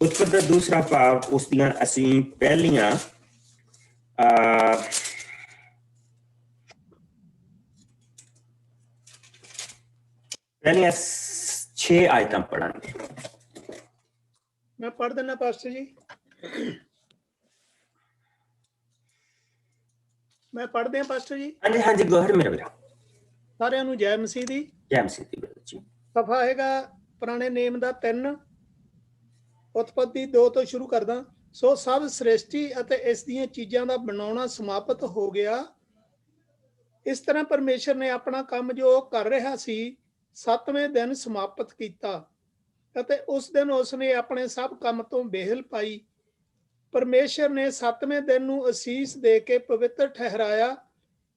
उत्पत्ति का दूसरा भाव उस दियां असीं पहलियां पहलियां 6 आयतां पढ़ांगे। मैं पढ़ देना पास्टर जी, मैं पढ़ दिया पास्टर जी। हाँ जी हाँ जी, गौहर मेरा बेटा। सारिਆਂ ਨੂੰ ਜੈ ਮਸੀਹ ਦੀ। जय मसीह दी बेटा जी। ਸਫਾ ਹੈਗਾ ਪੁਰਾਣੇ ਨੇਮ ਦਾ 3, ਉਤਪत्ति 2 ਤੋਂ ਸ਼ੁਰੂ ਕਰਦਾ। ਸੋ ਸਭ ਸ੍ਰਿਸ਼ਟੀ ਅਤੇ ਇਸ ਦੀਆਂ ਚੀਜ਼ਾਂ ਦਾ ਬਣਾਉਣਾ ਸਮਾਪਤ ਹੋ ਗਿਆ। ਇਸ ਤਰ੍ਹਾਂ ਪਰਮੇਸ਼ਰ ਨੇ ਆਪਣਾ ਕੰਮ ਜੋ ਕਰ ਰਿਹਾ ਸੀ 7ਵੇਂ ਦਿਨ ਸਮਾਪਤ ਕੀਤਾ ਅਤੇ ਉਸ ਦਿਨ ਉਸਨੇ ਆਪਣੇ ਸਭ ਕੰਮ ਤੋਂ ਵਿਹਲ ਪਾਈ। ਪਰਮੇਸ਼ਰ ਨੇ 7ਵੇਂ ਦਿਨ ਨੂੰ ਅਸੀਸ ਦੇ ਕੇ ਪਵਿੱਤਰ ਠਹਿਰਾਇਆ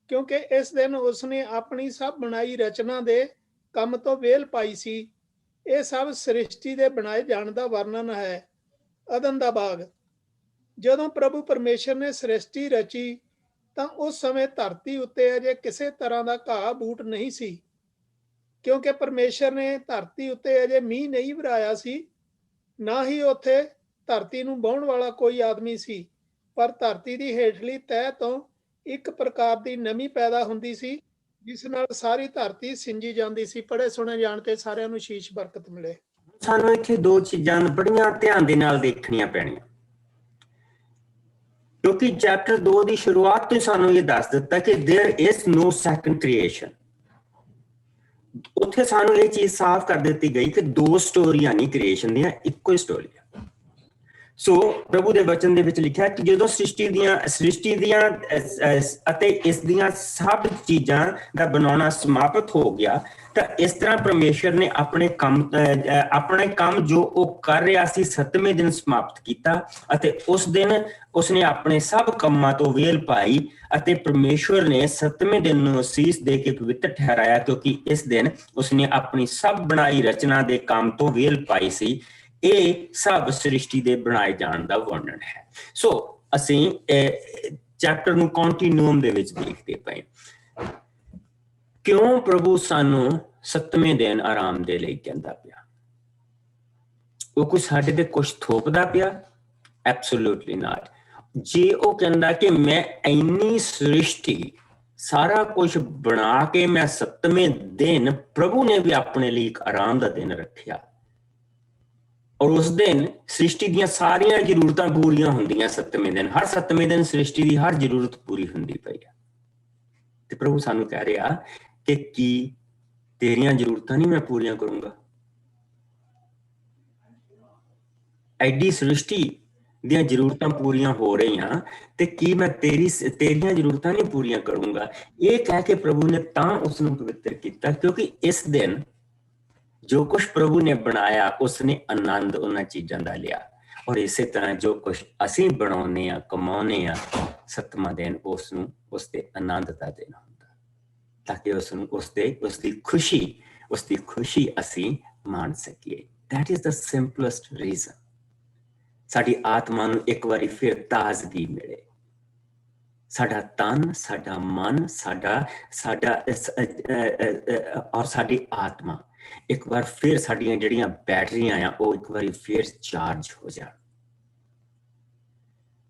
ਕਿਉਂਕਿ ਇਸ ਦਿਨ ਉਸਨੇ ਆਪਣੀ ਸਭ ਬਣਾਈ ਰਚਨਾ ਦੇ ਕੰਮ ਤੋਂ ਵਿਹਲ ਪਾਈ ਸੀ। ਇਹ ਸਭ ਸ੍ਰਿਸ਼ਟੀ ਦੇ ਬਣਾਏ ਜਾਣ ਦਾ ਵਰਣਨ ਹੈ। ਅਦਨ ਦਾ ਬਾਗ। ਜਦੋਂ ਪ੍ਰਭੂ ਪਰਮੇਸ਼ਰ ਨੇ ਸ੍ਰਿਸ਼ਟੀ ਰਚੀ ਤਾਂ ਉਸ ਸਮੇਂ ਧਰਤੀ ਉੱਤੇ ਅਜੇ ਕਿਸੇ ਤਰ੍ਹਾਂ ਦਾ ਘਾਹ ਬੂਟ ਨਹੀਂ ਸੀ ਕਿਉਂਕਿ ਪਰਮੇਸ਼ਰ ਨੇ ਧਰਤੀ ਉੱਤੇ ਅਜੇ ਮੀਂਹ ਨਹੀਂ ਵਰਾਇਆ ਸੀ, ਨਾ ਹੀ ਉੱਥੇ ਧਰਤੀ ਨੂੰ ਵਾਹੁਣ ਵਾਲਾ ਕੋਈ ਆਦਮੀ ਸੀ। ਪਰ ਧਰਤੀ ਦੀ ਹੇਠਲੀ ਤਹਿ ਤੋਂ ਇੱਕ ਪ੍ਰਕਾਰ ਦੀ ਨਮੀ ਪੈਦਾ ਹੁੰਦੀ ਸੀ ਜਿਸ ਨਾਲ ਸਾਰੀ ਧਰਤੀ ਸਿੰਜੀ ਜਾਂਦੀ ਸੀ। ਪੜ੍ਹੇ ਸੁਣੇ ਜਾਣ ਤੇ ਸਾਰਿਆਂ ਨੂੰ ਸ਼ੀਸ਼ ਬਰਕਤ ਮਿਲੇ। ਸਾਨੂੰ ਇੱਥੇ 2 ਚੀਜ਼ਾਂ ਬੜੀਆਂ ਧਿਆਨ ਦੇ ਨਾਲ ਦੇਖਣੀਆਂ ਪੈਣੀਆਂ ਕਿਉਂਕਿ ਚੈਪਟਰ 2 ਦੀ ਸ਼ੁਰੂਆਤ ਤੋਂ ਸਾਨੂੰ ਇਹ ਦੱਸ ਦਿੱਤਾ ਕਿ there is no second creation. ਉੱਥੇ ਸਾਨੂੰ ਇਹ ਚੀਜ਼ ਸਾਫ਼ ਕਰ ਦਿੱਤੀ ਗਈ ਕਿ 2 ਸਟੋਰੀਆਂ ਨਹੀਂ ਕ੍ਰੀਏਸ਼ਨ ਦੀਆਂ, ਇੱਕੋ ਹੀ ਸਟੋਰੀ ਹੈ। ਸੋ ਪ੍ਰਭੂ ਦੇ ਵਚਨ ਦੇ ਵਿੱਚ ਲਿਖਿਆ ਕਿ ਜਦੋਂ ਸ੍ਰਿਸ਼ਟੀ ਦੀਆਂ ਅਤੇ ਇਸ ਦੀਆਂ ਸਭ ਚੀਜ਼ਾਂ ਦਾ ਬਣਾਉਣਾ ਸਮਾਪਤ ਹੋ ਗਿਆ ਤਾਂ ਇਸ ਤਰ੍ਹਾਂ ਪਰਮੇਸ਼ਰ ਨੇ ਆਪਣੇ ਕੰਮ ਜੋ ਉਹ ਕਰ ਰਿਹਾ ਸੀ 7ਵੇਂ ਦਿਨ ਸਮਾਪਤ ਕੀਤਾ ਅਤੇ ਉਸ ਦਿਨ ਉਸਨੇ ਆਪਣੇ ਸਭ ਕੰਮਾਂ ਤੋਂ ਵਿਹਲ ਪਾਈ ਅਤੇ ਪਰਮੇਸ਼ਵਰ ਨੇ 7ਵੇਂ ਦਿਨ ਨੂੰ ਅਸੀਸ ਦੇ ਕੇ ਪਵਿੱਤਰ ਠਹਿਰਾਇਆ ਕਿਉਂਕਿ ਇਸ ਦਿਨ ਉਸਨੇ ਆਪਣੀ ਸਭ ਬਣਾਈ ਰਚਨਾ ਦੇ ਕੰਮ ਤੋਂ ਵਿਹਲ ਪਾਈ ਸੀ। ਇਹ ਸਭ ਸ੍ਰਿਸ਼ਟੀ ਦੇ ਬਣਾਏ ਜਾਣ ਦਾ ਵਰਣਨ ਹੈ। ਸੋ ਅਸੀਂ ਚੈਪਟਰ ਨੂੰ ਕੰਟੀਨਿਊਮ ਦੇ ਵਿੱਚ ਦੇਖਦੇ ਪਏ। ਕਿਉਂ ਪ੍ਰਭੂ ਸਾਨੂੰ 7ਵੇਂ ਦਿਨ ਆਰਾਮ ਦੇ ਲਈ ਕਹਿੰਦਾ ਪਿਆ? ਉਹ ਕੁਝ ਸਾਡੇ ਤੇ ਕੁਝ ਥੋਪਦਾ ਪਿਆ? ਐਬਸੋਲੂਟਲੀ ਨਾਟ। ਜੇ ਉਹ ਕਹਿੰਦਾ ਕਿ ਮੈਂ ਇੰਨੀ ਸ੍ਰਿਸ਼ਟੀ ਸਾਰਾ ਕੁਝ ਬਣਾ ਕੇ ਮੈਂ 7ਵੇਂ ਦਿਨ ਪ੍ਰਭੂ ਨੇ ਵੀ ਆਪਣੇ ਲਈ ਇੱਕ ਆਰਾਮ ਦਾ ਦਿਨ ਰੱਖਿਆ ਔਰ ਉਸ ਦਿਨ ਸ੍ਰਿਸ਼ਟੀ ਦੀਆਂ ਸਾਰੀਆਂ ਜ਼ਰੂਰਤਾਂ ਪੂਰੀਆਂ ਹੁੰਦੀਆਂ 7ਵੇਂ ਦਿਨ। ਹਰ 7ਵੇਂ ਦਿਨ ਸ੍ਰਿਸ਼ਟੀ ਦੀ ਹਰ ਜ਼ਰੂਰਤ ਪੂਰੀ ਹੁੰਦੀ ਪਈ ਹੈ ਤੇ ਪ੍ਰਭੂ ਸਾਨੂੰ ਕਹਿ ਰਿਹਾ ਕਿ ਕੀ ਤੇਰੀਆਂ ਜ਼ਰੂਰਤਾਂ ਨਹੀਂ ਮੈਂ ਪੂਰੀਆਂ ਕਰੂੰਗਾ? ਐਡੀ ਸ੍ਰਿਸ਼ਟੀ ਦੀਆਂ ਜ਼ਰੂਰਤਾਂ ਪੂਰੀਆਂ ਹੋ ਰਹੀਆਂ ਤੇ ਕੀ ਮੈਂ ਤੇਰੀਆਂ ਜ਼ਰੂਰਤਾਂ ਨਹੀਂ ਪੂਰੀਆਂ ਕਰੂੰਗਾ? ਇਹ ਕਹਿ ਕੇ ਪ੍ਰਭੂ ਨੇ ਤਾਂ ਉਸ ਨੂੰ ਪਵਿੱਤਰ ਕੀਤਾ ਕਿਉਂਕਿ ਇਸ ਦਿਨ ਜੋ ਕੁਛ ਪ੍ਰਭੂ ਨੇ ਬਣਾਇਆ ਉਸਨੇ ਆਨੰਦ ਉਹਨਾਂ ਚੀਜ਼ਾਂ ਦਾ ਲਿਆ ਔਰ ਇਸੇ ਤਰ੍ਹਾਂ ਜੋ ਕੁਛ ਅਸੀਂ ਬਣਾਉਂਦੇ ਆ ਕਮਾਉਂਦੇ ਆ 7ਵਾਂ ਦਿਨ ਉਸਦੇ ਆਨੰਦ ਦਾ ਦਿਨ ਹੁੰਦਾ ਤਾਂ ਕਿ ਉਸਦੀ ਖੁਸ਼ੀ ਅਸੀਂ ਮਾਣ ਸਕੀਏ। That is the simplest reason। ਸਾਡੀ ਆਤਮਾ ਨੂੰ ਇੱਕ ਵਾਰੀ ਫਿਰ ਤਾਜ਼ਗੀ ਮਿਲੇ, ਸਾਡਾ ਤਨ, ਸਾਡਾ ਮਨ, ਔਰ ਸਾਡੀ ਆਤਮਾ ਇੱਕ ਵਾਰ ਫਿਰ ਸਾਡੀਆਂ ਜਿਹੜੀਆਂ ਬੈਟਰੀਆਂ ਆ ਉਹ ਇੱਕ ਵਾਰੀ ਫਿਰ ਚਾਰਜ ਹੋ ਜਾਣ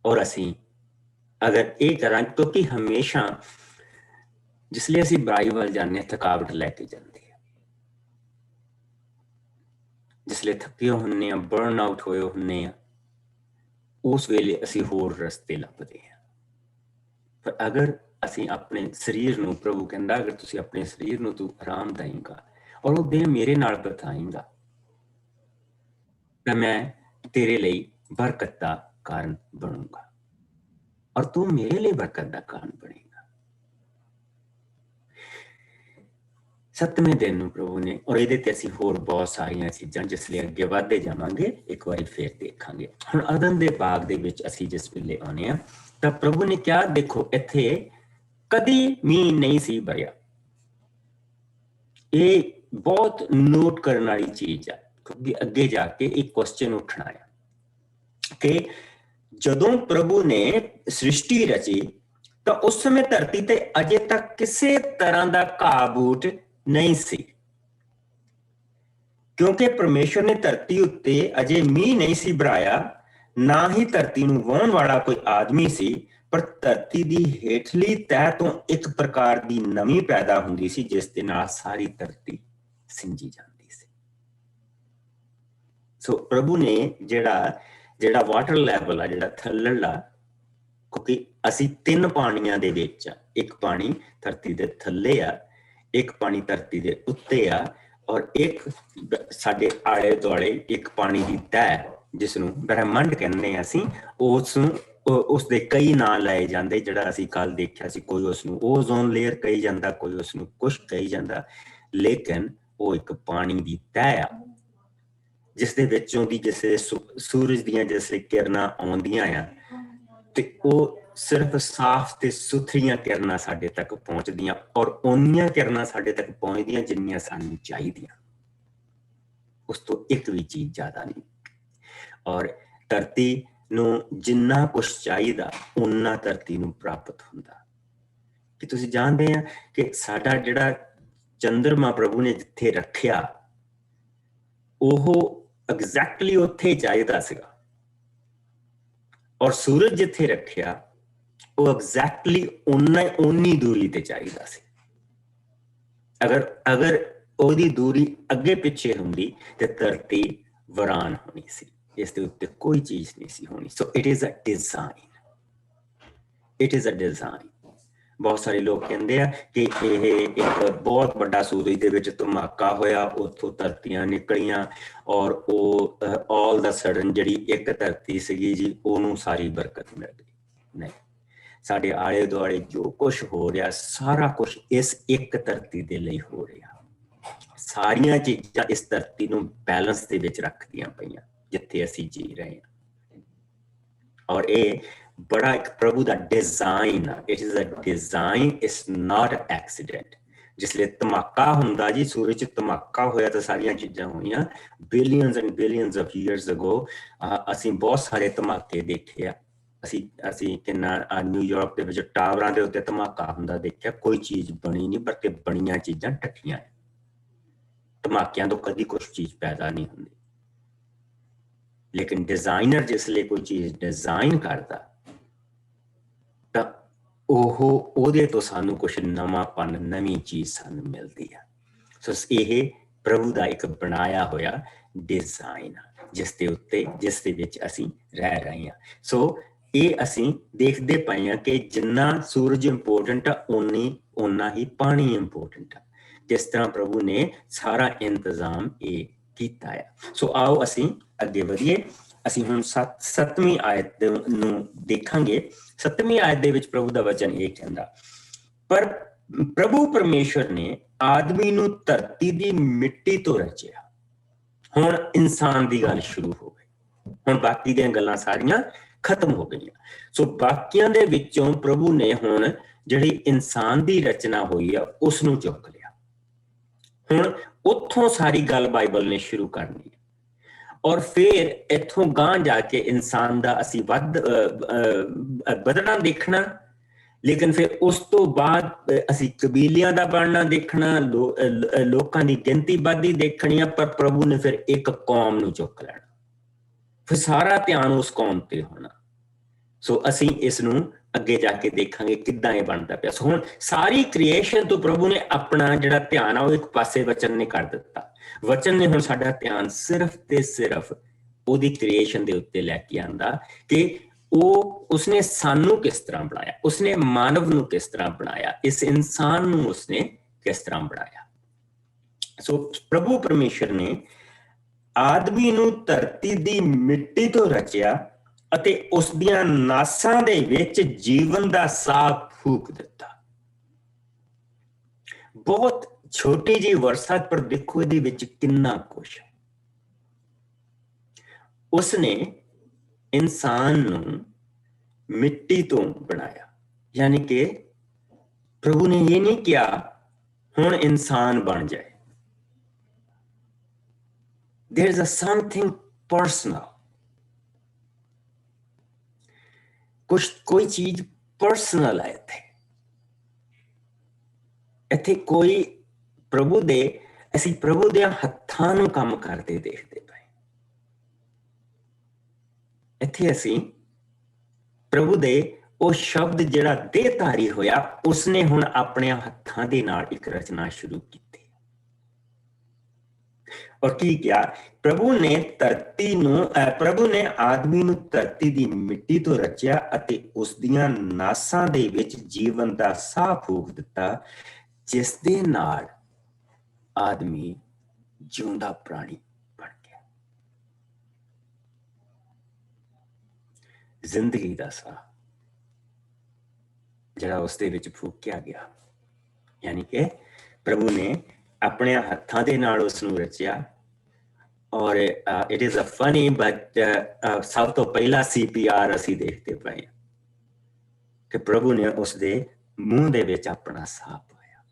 ਔਰ ਅਸੀਂ ਅਗਰ ਇਹ ਕਰਾਂ ਕਿਉਂਕਿ ਹਮੇਸ਼ਾ ਜਿਸ ਲਈ ਅਸੀਂ ਬੁਰਾਈ ਵੱਲ ਜਾਂਦੇ ਹਾਂ ਥਕਾਵਟ ਲੈ ਕੇ ਜਾਂਦੇ ਆ, ਜਿਸ ਲਈ ਥੱਕੇ ਹੁੰਦੇ ਆ, ਬਰਨ ਆਊਟ ਹੋਏ ਹੁੰਦੇ ਆ, ਉਸ ਵੇਲੇ ਅਸੀਂ ਹੋਰ ਰਸਤੇ ਲੱਭਦੇ ਹਾਂ। ਪਰ ਅਗਰ ਅਸੀਂ ਆਪਣੇ ਸਰੀਰ ਨੂੰ, ਪ੍ਰਭੂ ਕਹਿੰਦਾ ਅਗਰ ਤੁਸੀਂ ਆਪਣੇ ਸਰੀਰ ਨੂੰ ਤੂੰ ਆਰਾਮ ਦੇਂਗਾ ਔਰ ਉਹ ਦਿਨ ਮੇਰੇ ਨਾਲ ਬਿਤਾਏਂਗਾ ਤਾਂ ਮੈਂ ਤੇਰੇ ਲਈ ਬਰਕਤ ਦਾ ਕਾਰਨ ਬਣੂੰਗਾ ਔਰ ਤੂੰ ਮੇਰੇ ਲਈ ਬਰਕਤ ਦਾ ਕਾਰਨ ਬਣੇਗਾ। 7ਵੇਂ ਦਿਨ ਨੂੰ ਪ੍ਰਭੂ ਨੇ, ਔਰ ਇਹਦੇ ਤੇ ਅਸੀਂ ਹੋਰ ਬਹੁਤ ਸਾਰੀਆਂ ਚੀਜ਼ਾਂ ਜਿਸ ਲਈ ਅੱਗੇ ਵਧਦੇ ਜਾਵਾਂਗੇ ਇੱਕ ਵਾਰੀ ਫੇਰ ਦੇਖਾਂਗੇ। ਹੁਣ ਅਦਨ ਦੇ ਬਾਗ ਦੇ ਵਿੱਚ ਅਸੀਂ ਜਿਸ ਵੇਲੇ ਆਉਂਦੇ ਹਾਂ ਤਾਂ ਪ੍ਰਭੂ ਨੇ ਕਿਹਾ, ਦੇਖੋ ਇੱਥੇ ਕਦੀ ਮੀਂਹ ਨਹੀਂ ਸੀ ਵਰਿਆ। ਇਹ ਬਹੁਤ ਨੋਟ ਕਰਨ ਵਾਲੀ ਚੀਜ਼ ਹੈ ਕਿਉਂਕਿ ਅੱਗੇ ਜਾ ਕੇ ਇੱਕ ਕੁਐਸਚਨ ਉੱਠਣਾ ਹੈ ਕਿ ਜਦੋਂ ਪ੍ਰਭੂ ਨੇ ਸ੍ਰਿਸ਼ਟੀ ਰਚੀ ਤਾਂ ਉਸ ਸਮੇਂ ਧਰਤੀ ਤੇ ਅਜੇ ਤੱਕ ਕਿਸੇ ਤਰ੍ਹਾਂ ਦਾ ਘਾਹ ਬੂਟ ਨਹੀਂ ਸੀ। ਕਿਉਂਕਿ ਪਰਮੇਸ਼ਰ ਨੇ ਧਰਤੀ ਉੱਤੇ ਅਜੇ ਮੀਂਹ ਨਹੀਂ ਸੀ ਬਰਾਇਆ, ਨਾ ਹੀ ਧਰਤੀ ਨੂੰ ਵਾਹੁਣ ਵਾਲਾ ਕੋਈ ਆਦਮੀ ਸੀ, ਪਰ ਧਰਤੀ ਦੀ ਹੇਠਲੀ ਤਹਿ ਤੋਂ ਇੱਕ ਪ੍ਰਕਾਰ ਦੀ ਨਮੀ ਪੈਦਾ ਹੁੰਦੀ ਸੀ, ਜਿਸ ਦੇ ਨਾਲ ਸਾਰੀ ਧਰਤੀ ਸਿੰਜੀ ਜਾਂਦੀ ਸੀ। ਸੋ ਪ੍ਰਭੂ ਨੇ ਜਿਹੜਾ ਵਾਟਰ ਲੈਵਲ ਆ, ਜਿਹੜਾ ਥੱਲੜਾ, ਕਿਉਂਕਿ ਅਸੀਂ 3 ਪਾਣੀਆਂ ਦੇ ਵਿੱਚ ਆ, ਇੱਕ ਪਾਣੀ ਧਰਤੀ ਦੇ ਥੱਲੇ ਆ, ਇੱਕ ਪਾਣੀ ਧਰਤੀ ਦੇ ਉੱਤੇ ਆ, ਔਰ ਇੱਕ ਸਾਡੇ ਆਲੇ ਦੁਆਲੇ ਇੱਕ ਪਾਣੀ ਦੀ ਤਹਿ, ਜਿਸ ਨੂੰ ਬ੍ਰਹਿਮੰਡ ਕਹਿੰਦੇ ਆ ਅਸੀਂ, ਉਸਦੇ ਕਈ ਨਾਂ ਲਏ ਜਾਂਦੇ, ਜਿਹੜਾ ਅਸੀਂ ਕੱਲ ਦੇਖਿਆ ਸੀ। ਕੋਈ ਉਸਨੂੰ ਓਜ਼ੋਨ ਲੇਅਰ ਕਹੀ ਜਾਂਦਾ, ਕੋਈ ਉਸਨੂੰ ਕੁਛ ਕਹੀ ਜਾਂਦਾ, ਲੇਕਿਨ ਉਹ ਇੱਕ ਪਾਣੀ ਦੀ ਤਹਿ ਆ, ਜਿਸ ਦੇ ਵਿੱਚੋਂ ਦੀ ਜਿਸੇ ਸੂਰਜ ਦੀਆਂ ਜਿਸੇ ਕਿਰਨਾਂ ਆਉਂਦੀਆਂ ਆ, ਤੇ ਉਹ ਸਿਰਫ ਸਾਫ਼ ਤੇ ਸੁਥਰੀਆਂ ਕਿਰਨਾਂ ਸਾਡੇ ਤੱਕ ਪਹੁੰਚਦੀਆਂ, ਔਰ ਉਨੀਆਂ ਕਿਰਨਾਂ ਸਾਡੇ ਤੱਕ ਪਹੁੰਚਦੀਆਂ ਜਿੰਨੀਆਂ ਸਾਨੂੰ ਚਾਹੀਦੀਆਂ, ਉਸ ਤੋਂ ਇੱਕ ਵੀ ਚੀਜ਼ ਜ਼ਿਆਦਾ ਨਹੀਂ। ਔਰ ਧਰਤੀ ਨੂੰ ਜਿੰਨਾ ਕੁਛ ਚਾਹੀਦਾ ਉਨਾ ਧਰਤੀ ਨੂੰ ਪ੍ਰਾਪਤ ਹੁੰਦਾ। ਕਿ ਤੁਸੀਂ ਜਾਣਦੇ ਆ ਕਿ ਸਾਡਾ ਜਿਹੜਾ ਚੰਦਰਮਾ ਪ੍ਰਭੂ ਨੇ ਜਿੱਥੇ ਰੱਖਿਆ, ਉਹ ਐਗਜ਼ੈਕਟਲੀ ਉੱਥੇ ਚਾਹੀਦਾ ਸੀਗਾ, ਔਰ ਸੂਰਜ ਜਿੱਥੇ ਰੱਖਿਆ ਉਹ ਐਗਜ਼ੈਕਟਲੀ ਉਨੀ ਦੂਰੀ ਤੇ ਚਾਹੀਦਾ ਸੀ। ਅਗਰ ਉਹਦੀ ਦੂਰੀ ਅੱਗੇ ਪਿੱਛੇ ਹੁੰਦੀ ਤੇ ਧਰਤੀ ਵੀਰਾਨ ਹੋਣੀ ਸੀ, ਇਸ ਦੇ ਉੱਤੇ ਕੋਈ ਚੀਜ਼ ਨਹੀਂ ਸੀ ਹੋਣੀ। So it is a design, it is a design. ਬਹੁਤ ਸਾਰੇ ਲੋਕ ਕਹਿੰਦੇ ਆ ਕਿ ਇਹ ਇੱਕ ਬਹੁਤ ਵੱਡਾ ਸੂਰਜ ਦੇ ਵਿੱਚ ਧਮਾਕਾ ਹੋਇਆ, ਉੱਥੋਂ ਧਰਤੀਆਂ ਨਿਕਲੀਆਂ, ਔਰ ਉਹ ਆਲ ਦਾ ਸਡਨ ਜਿਹੜੀ ਇੱਕ ਧਰਤੀ ਸੀਗੀ ਜੀ, ਉਹਨੂੰ ਸਾਰੀ ਬਰਕਤ ਮਿਲ ਗਈ। ਨਹੀਂ, ਸਾਡੇ ਆਲੇ ਦੁਆਲੇ ਜੋ ਕੁਛ ਹੋ ਰਿਹਾ, ਸਾਰਾ ਕੁਛ ਇਸ ਇੱਕ ਧਰਤੀ ਦੇ ਲਈ ਹੋ ਰਿਹਾ। ਸਾਰੀਆਂ ਚੀਜ਼ਾਂ ਇਸ ਧਰਤੀ ਨੂੰ ਬੈਲੈਂਸ ਦੇ ਵਿੱਚ ਰੱਖਦੀਆਂ ਪਈਆਂ, ਜਿੱਥੇ ਅਸੀਂ ਜੀ ਰਹੇ ਹਾਂ। ਔਰ ਇਹ ਬੜਾ ਇੱਕ ਪ੍ਰਭੂ ਦਾ ਡਿਜ਼ਾਈਨ ਆ। It is a design, it's not a accident. ਜਿਸ ਲਈ ਧਮਾਕਾ ਹੁੰਦਾ ਜੀ, ਸੂਰਜ 'ਚ ਧਮਾਕਾ ਹੋਇਆ ਤਾਂ ਸਾਰੀਆਂ ਚੀਜ਼ਾਂ ਹੋਈਆਂ। Billions and billions of years ago ਅਸੀਂ ਬਹੁਤ ਸਾਰੇ ਧਮਾਕੇ ਦੇਖੇ ਆ। ਅਸੀਂ ਕਿੰਨਾ ਨਿਊਯਾਰਕ ਦੇ ਵਿੱਚ ਟਾਵਰਾਂ ਦੇ ਉੱਤੇ ਧਮਾਕਾ ਹੁੰਦਾ ਦੇਖਿਆ। ਕੋਈ ਚੀਜ਼ ਬਣੀ ਨਹੀਂ, ਬਲਕਿ ਬਣੀਆਂ ਚੀਜ਼ਾਂ ਢੱਕੀਆਂ। ਧਮਾਕਿਆਂ ਤੋਂ ਕਦੀ ਕੁਛ ਚੀਜ਼ ਪੈਦਾ ਨਹੀਂ ਹੁੰਦੀ, ਲੇਕਿਨ ਡਿਜ਼ਾਈਨਰ ਜਿਸ ਲਈ ਕੋਈ ਚੀਜ਼ ਡਿਜ਼ਾਈਨ ਕਰਦਾ ਤਾਂ ਉਹਦੇ ਤੋਂ ਸਾਨੂੰ ਕੁਛ ਨਵਾਂਪਨ, ਨਵੀਂ ਚੀਜ਼ ਸਾਨੂੰ ਮਿਲਦੀ ਆ। ਸੋ ਇਹ ਪ੍ਰਭੂ ਦਾ ਇੱਕ ਬਣਾਇਆ ਹੋਇਆ ਡਿਜ਼ਾਈਨ ਆ, ਜਿਸ ਦੇ ਵਿੱਚ ਅਸੀਂ ਰਹਿ ਰਹੇ ਹਾਂ। ਸੋ ਇਹ ਅਸੀਂ ਦੇਖਦੇ ਪਏ ਹਾਂ ਕਿ ਜਿੰਨਾ ਸੂਰਜ ਇੰਪੋਰਟੈਂਟ ਆ, ਓਨਾ ਹੀ ਪਾਣੀ ਇੰਪੋਰਟੈਂਟ ਆ। ਜਿਸ ਤਰ੍ਹਾਂ ਪ੍ਰਭੂ ਨੇ ਸਾਰਾ ਇੰਤਜ਼ਾਮ ਇਹ ਕੀਤਾ ਹੈ। ਸੋ ਆਓ ਅਸੀਂ ਅੱਗੇ ਵਧੀਏ। ਅਸੀਂ ਹੁਣ 7ਵੀਂ ਆਇਤ ਨੂੰ ਦੇਖਾਂਗੇ। 7ਵੀਂ ਆਇਤ ਦੇ ਵਿੱਚ ਪ੍ਰਭੂ ਦਾ ਵਚਨ ਇਹ ਕਹਿੰਦਾ, ਪਰ ਪ੍ਰਭੂ ਪਰਮੇਸ਼ਰ ਨੇ ਆਦਮੀ ਨੂੰ ਧਰਤੀ ਦੀ ਮਿੱਟੀ ਤੋਂ ਰਚਿਆ। ਹੁਣ ਇਨਸਾਨ ਦੀ ਗੱਲ ਸ਼ੁਰੂ ਹੋ ਗਈ। ਹੁਣ ਬਾਕੀ ਦੀਆਂ ਗੱਲਾਂ ਸਾਰੀਆਂ ਖਤਮ ਹੋ ਗਈਆਂ। ਸੋ ਬਾਕੀਆਂ ਦੇ ਵਿੱਚੋਂ ਪ੍ਰਭੂ ਨੇ ਹੁਣ ਜਿਹੜੀ ਇਨਸਾਨ ਦੀ ਰਚਨਾ ਹੋਈ ਆ, ਉਸ ਨੂੰ ਚੁੱਕ ਲਿਆ। ਹੁਣ ਉੱਥੋਂ ਸਾਰੀ ਗੱਲ ਬਾਈਬਲ ਨੇ ਸ਼ੁਰੂ ਕਰਨੀ, ਔਰ ਫਿਰ ਇੱਥੋਂ ਗਾਂਹ ਜਾ ਕੇ ਇਨਸਾਨ ਦਾ ਅਸੀਂ ਵਧਣਾ ਦੇਖਣਾ। ਲੇਕਿਨ ਫਿਰ ਉਸ ਤੋਂ ਬਾਅਦ ਅਸੀਂ ਕਬੀਲਿਆਂ ਦਾ ਬਣਨਾ ਦੇਖਣਾ, ਲੋਕਾਂ ਦੀ ਗਿਣਤੀ ਵੱਧਦੀ ਦੇਖਣੀ ਆ। ਪਰ ਪ੍ਰਭੂ ਨੇ ਫਿਰ ਇੱਕ ਕੌਮ ਨੂੰ ਚੁੱਕ ਲੈਣਾ, ਫਿਰ ਸਾਰਾ ਧਿਆਨ ਉਸ ਕੌਮ ਤੇ ਹੋਣਾ। ਸੋ ਅਸੀਂ ਇਸ ਨੂੰ ਅੱਗੇ ਜਾ ਕੇ ਦੇਖਾਂਗੇ ਕਿੱਦਾਂ ਇਹ ਬਣਦਾ ਪਿਆ। ਸੋ ਹੁਣ ਸਾਰੀ ਕ੍ਰੀਏਸ਼ਨ ਤੋਂ ਪ੍ਰਭੂ ਨੇ ਆਪਣਾ ਜਿਹੜਾ ਧਿਆਨ ਆ ਉਹ ਇੱਕ ਪਾਸੇ ਵਚਨ ਨੇ ਕਰ ਦਿੱਤਾ। ਵਚਨ ਨੇ ਹੁਣ ਸਾਡਾ ਧਿਆਨ ਸਿਰਫ ਤੇ ਸਿਰਫ ਉਹਦੀ ਕ੍ਰੀਏਸ਼ਨ ਦੇ ਉੱਤੇ ਲੈ ਕੇ ਆਂਦਾ ਕਿ ਉਸਨੇ ਸਾਨੂੰ ਕਿਸ ਤਰ੍ਹਾਂ ਬਣਾਇਆ, ਉਸਨੇ ਮਾਨਵ ਨੂੰ ਕਿਸ ਤਰ੍ਹਾਂ ਬਣਾਇਆ, ਇਸ ਇਨਸਾਨ ਨੂੰ ਉਸਨੇ ਕਿਸ ਤਰ੍ਹਾਂ ਬਣਾਇਆ। ਸੋ ਪ੍ਰਭੂ ਪਰਮੇਸ਼ਰ ਨੇ ਆਦਮੀ ਨੂੰ ਧਰਤੀ ਦੀ ਮਿੱਟੀ ਤੋਂ ਰਚਿਆ ਅਤੇ ਉਸ ਦੀਆਂ ਨਾਸਾਂ ਦੇ ਵਿੱਚ ਜੀਵਨ ਦਾ ਸਾਹ ਫੂਕ ਦਿੱਤਾ। ਬਹੁਤ ਛੋਟੀ ਜਿਹੀ ਵਰਸਾ, ਪਰ ਦੇਖੋ ਇਹਦੇ ਵਿੱਚ ਕਿੰਨਾ ਕੁਛ। ਉਸਨੇ ਇਨਸਾਨ ਨੂੰ ਮਿੱਟੀ ਤੋਂ ਬਣਾਇਆ, ਯਾਨੀ ਕਿ ਪ੍ਰਭੂ ਨੇ ਇਹ ਨਹੀਂ ਕਿਹਾ ਹੁਣ ਇਨਸਾਨ ਬਣ ਜਾਏ। There is a something personal, ਕੋਈ ਚੀਜ਼ ਪਰਸਨਲ ਹੈ ਇੱਥੇ ਕੋਈ ਪ੍ਰਭੂ ਦੇ ਅਸੀਂ ਪ੍ਰਭੂ ਦੇ ਹੱਥਾਂ ਨੂੰ ਕੰਮ ਕਰਦੇ ਦੇਖਦੇ ਪਏ। ਇੱਥੇ ਅਸੀਂ ਪ੍ਰਭੂ ਦੇ ਉਹ ਸ਼ਬਦ ਜਿਹੜਾ ਦੇਹਧਾਰੀ ਹੋਇਆ, ਉਸਨੇ ਹੁਣ ਆਪਣੇ ਹੱਥਾਂ ਦੇ ਨਾਲ ਇੱਕ ਰਚਨਾ ਸ਼ੁਰੂ ਕੀਤੀ। ਔਰ ਕੀ ਕਿਹਾ? ਪ੍ਰਭੂ ਨੇ ਆਦਮੀ ਨੂੰ ਧਰਤੀ ਦੀ ਮਿੱਟੀ ਤੋਂ ਰਚਿਆ ਅਤੇ ਉਸ ਦੀਆਂ ਨਾਸਾਂ ਦੇ ਵਿੱਚ ਜੀਵਨ ਦਾ ਸਾਹ ਫੂਕ ਦਿੱਤਾ, ਜਿਸ ਦੇ ਨਾਲ ਆਦਮੀ ਜਿਉਂਦਾ ਪ੍ਰਾਣੀ ਬਣ ਗਿਆ। ਜ਼ਿੰਦਗੀ ਦਾ ਸਾਹ ਜਿਹੜਾ ਉਸਦੇ ਵਿੱਚ ਫੂਕਿਆ ਗਿਆ, ਯਾਨੀ ਕਿ ਪ੍ਰਭੂ ਨੇ ਆਪਣੇ ਹੱਥਾਂ ਦੇ ਨਾਲ ਉਸ ਨੂੰ ਰਚਿਆ। ਔਰ it is a funny but ਸਭ ਤੋਂ ਪਹਿਲਾ CPR ਅਸੀਂ ਦੇਖਦੇ ਪਏ ਕਿ ਪ੍ਰਭੂ ਨੇ ਉਸਦੇ ਮੂੰਹ ਦੇ ਵਿੱਚ ਆਪਣਾ ਸਾਹ ਪਾਇਆ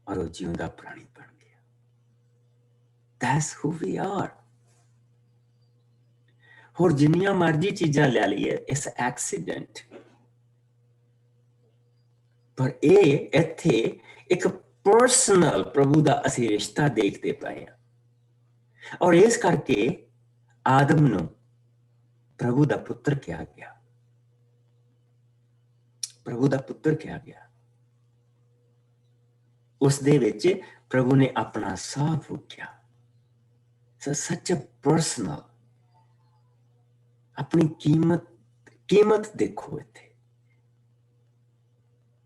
ਔਰ ਉਹ ਜਿਉਂਦਾ ਪ੍ਰਾਣੀ ਬਣ ਗਿਆ। That's who we are। ਹੋਰ ਜਿੰਨੀਆਂ ਮਰਜ਼ੀ ਚੀਜ਼ਾਂ ਲੈ ਲਈਏ, ਇਸ ਐਕਸੀਡੈਂਟ, ਪਰ ਇਹ ਇੱਥੇ ਇੱਕ ਪਰਸਨਲ ਪ੍ਰਭੂ ਦਾ ਅਸੀਂ ਰਿਸ਼ਤਾ ਦੇਖਦੇ ਪਏ ਹਾਂ। ਔਰ ਇਸ ਕਰਕੇ ਆਦਮ ਨੂੰ ਪ੍ਰਭੂ ਦਾ ਪੁੱਤਰ ਕਿਹਾ ਗਿਆ, ਪ੍ਰਭੂ ਦਾ ਪੁੱਤਰ ਕਿਹਾ ਗਿਆ। ਉਸ ਦੇ ਵਿੱਚ ਪ੍ਰਭੂ ਨੇ ਆਪਣਾ ਸਾਹ ਫੂਕਿਆ। ਸੱਚ ਪਰਸਨਲ। ਆਪਣੀ ਕੀਮਤ ਦੇਖੋ ਇੱਥੇ,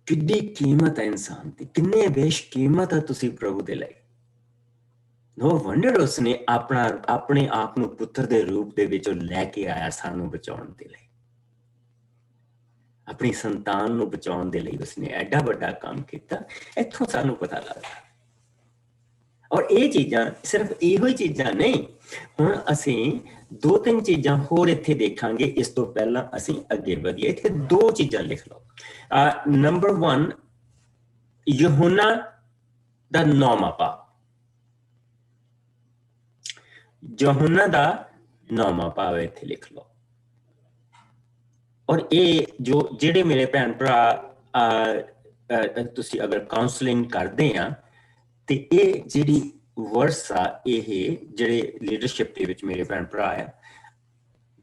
ਕਿੰਨੀ ਕੀਮਤ ਹੈ ਇਨਸਾਨ ਦੀ, ਕਿੰਨੇ ਬੇਸ਼ਕੀਮਤ ਹੈ ਤੁਸੀਂ ਪ੍ਰਭੂ ਦੇ ਲਈ। No wonder ਉਸਨੇ ਆਪਣੇ ਆਪ ਨੂੰ ਪੁੱਤਰ ਦੇ ਰੂਪ ਦੇ ਵਿੱਚ ਲੈ ਕੇ ਆਇਆ ਸਾਨੂੰ ਬਚਾਉਣ ਦੇ ਲਈ। ਆਪਣੀ ਸੰਤਾਨ ਨੂੰ ਬਚਾਉਣ ਦੇ ਲਈ ਉਸਨੇ ਐਡਾ ਵੱਡਾ ਕੰਮ ਕੀਤਾ। ਇੱਥੋਂ ਸਾਨੂੰ ਪਤਾ ਲੱਗਦਾ। ਔਰ ਇਹ ਚੀਜ਼ਾਂ ਸਿਰਫ ਇਹੋ ਹੀ ਚੀਜ਼ਾਂ ਨਹੀਂ, ਹੁਣ ਅਸੀਂ 2-3 ਚੀਜ਼ਾਂ ਹੋਰ ਇੱਥੇ ਦੇਖਾਂਗੇ। ਇਸ ਤੋਂ ਪਹਿਲਾਂ ਅਸੀਂ ਅੱਗੇ ਵਧੀਏ। ਇੱਥੇ 2 ਚੀਜ਼ਾਂ ਲਿਖ ਲਓ। ਨੰਬਰ 1, ਯਹੋਨਾ ਦਾ 9ਵਾਂ ਪਾਪ। ਯਹੋਨਾ ਦਾ 9ਵਾਂ ਪਾਪ ਇੱਥੇ ਲਿਖ ਲਓ। ਔਰ ਇਹ ਜਿਹੜੇ ਮੇਰੇ ਭੈਣ ਭਰਾ ਤੁਸੀਂ ਅਗਰ ਕਾਉਂਸਲਿੰਗ ਕਰਦੇ ਆ ਤੇ ਇਹ ਜਿਹੜੀ ਵਰਸ ਆ, ਇਹ ਜਿਹੜੇ ਲੀਡਰਸ਼ਿਪ ਦੇ ਵਿੱਚ ਮੇਰੇ ਭੈਣ ਭਰਾ ਆ,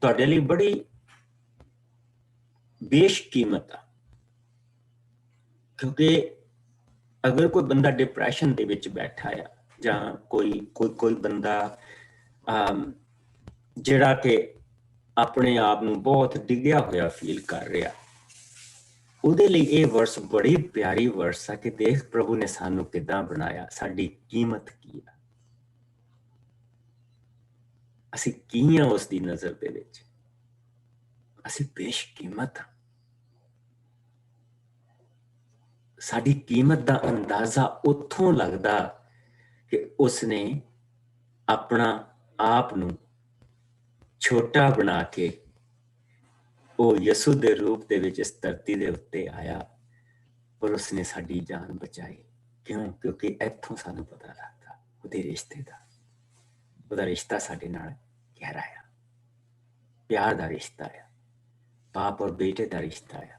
ਤੁਹਾਡੇ ਲਈ ਬੜੀ ਬੇਸ਼ਕੀਮਤ ਆ। ਕਿਉਂਕਿ ਅਗਰ ਕੋਈ ਬੰਦਾ ਡਿਪਰੈਸ਼ਨ ਦੇ ਵਿੱਚ ਬੈਠਾ ਆ, ਜਾਂ ਕੋਈ ਬੰਦਾ ਜਿਹੜਾ ਕਿ ਆਪਣੇ ਆਪ ਨੂੰ ਬਹੁਤ ਡਿੱਗਿਆ ਹੋਇਆ ਫੀਲ ਕਰ ਰਿਹਾ, ਉਹਦੇ ਲਈ ਇਹ ਵਰਸ ਬੜੀ ਪਿਆਰੀ ਵਰਸ ਆ ਕਿ ਦੇਖ ਪ੍ਰਭੂ ਨੇ ਸਾਨੂੰ ਕਿੱਦਾਂ ਬਣਾਇਆ, ਸਾਡੀ ਕੀਮਤ ਕੀ ਆ, ਅਸੀਂ ਕੀ ਆ ਉਸ ਦੀ ਨਜ਼ਰ ਦੇ ਵਿੱਚ। ਅਸੀਂ ਬੇਸ਼ਕੀਮਤ ਹਾਂ। ਸਾਡੀ ਕੀਮਤ ਦਾ ਅੰਦਾਜ਼ਾ ਉੱਥੋਂ ਲੱਗਦਾ ਕਿ ਉਸਨੇ ਆਪਣਾ ਆਪ ਨੂੰ ਛੋਟਾ ਬਣਾ ਕੇ ਉਹ ਯਿਸੂ ਦੇ ਰੂਪ ਦੇ ਵਿੱਚ ਇਸ ਧਰਤੀ ਦੇ ਉੱਤੇ ਆਇਆ ਔਰ ਉਸਨੇ ਸਾਡੀ ਜਾਨ ਬਚਾਈ। ਕਿਉਂ? ਕਿਉਂਕਿ ਇੱਥੋਂ ਸਾਨੂੰ ਪਤਾ ਲੱਗਦਾ ਉਹਦੇ ਰਿਸ਼ਤੇ ਦਾ, ਉਹਦਾ ਰਿਸ਼ਤਾ ਸਾਡੇ ਨਾਲ ਗਹਿਰਾ ਆ, ਪਿਆਰ ਦਾ ਰਿਸ਼ਤਾ ਆ, ਬਾਪ ਔਰ ਬੇਟੇ ਦਾ ਰਿਸ਼ਤਾ ਆ,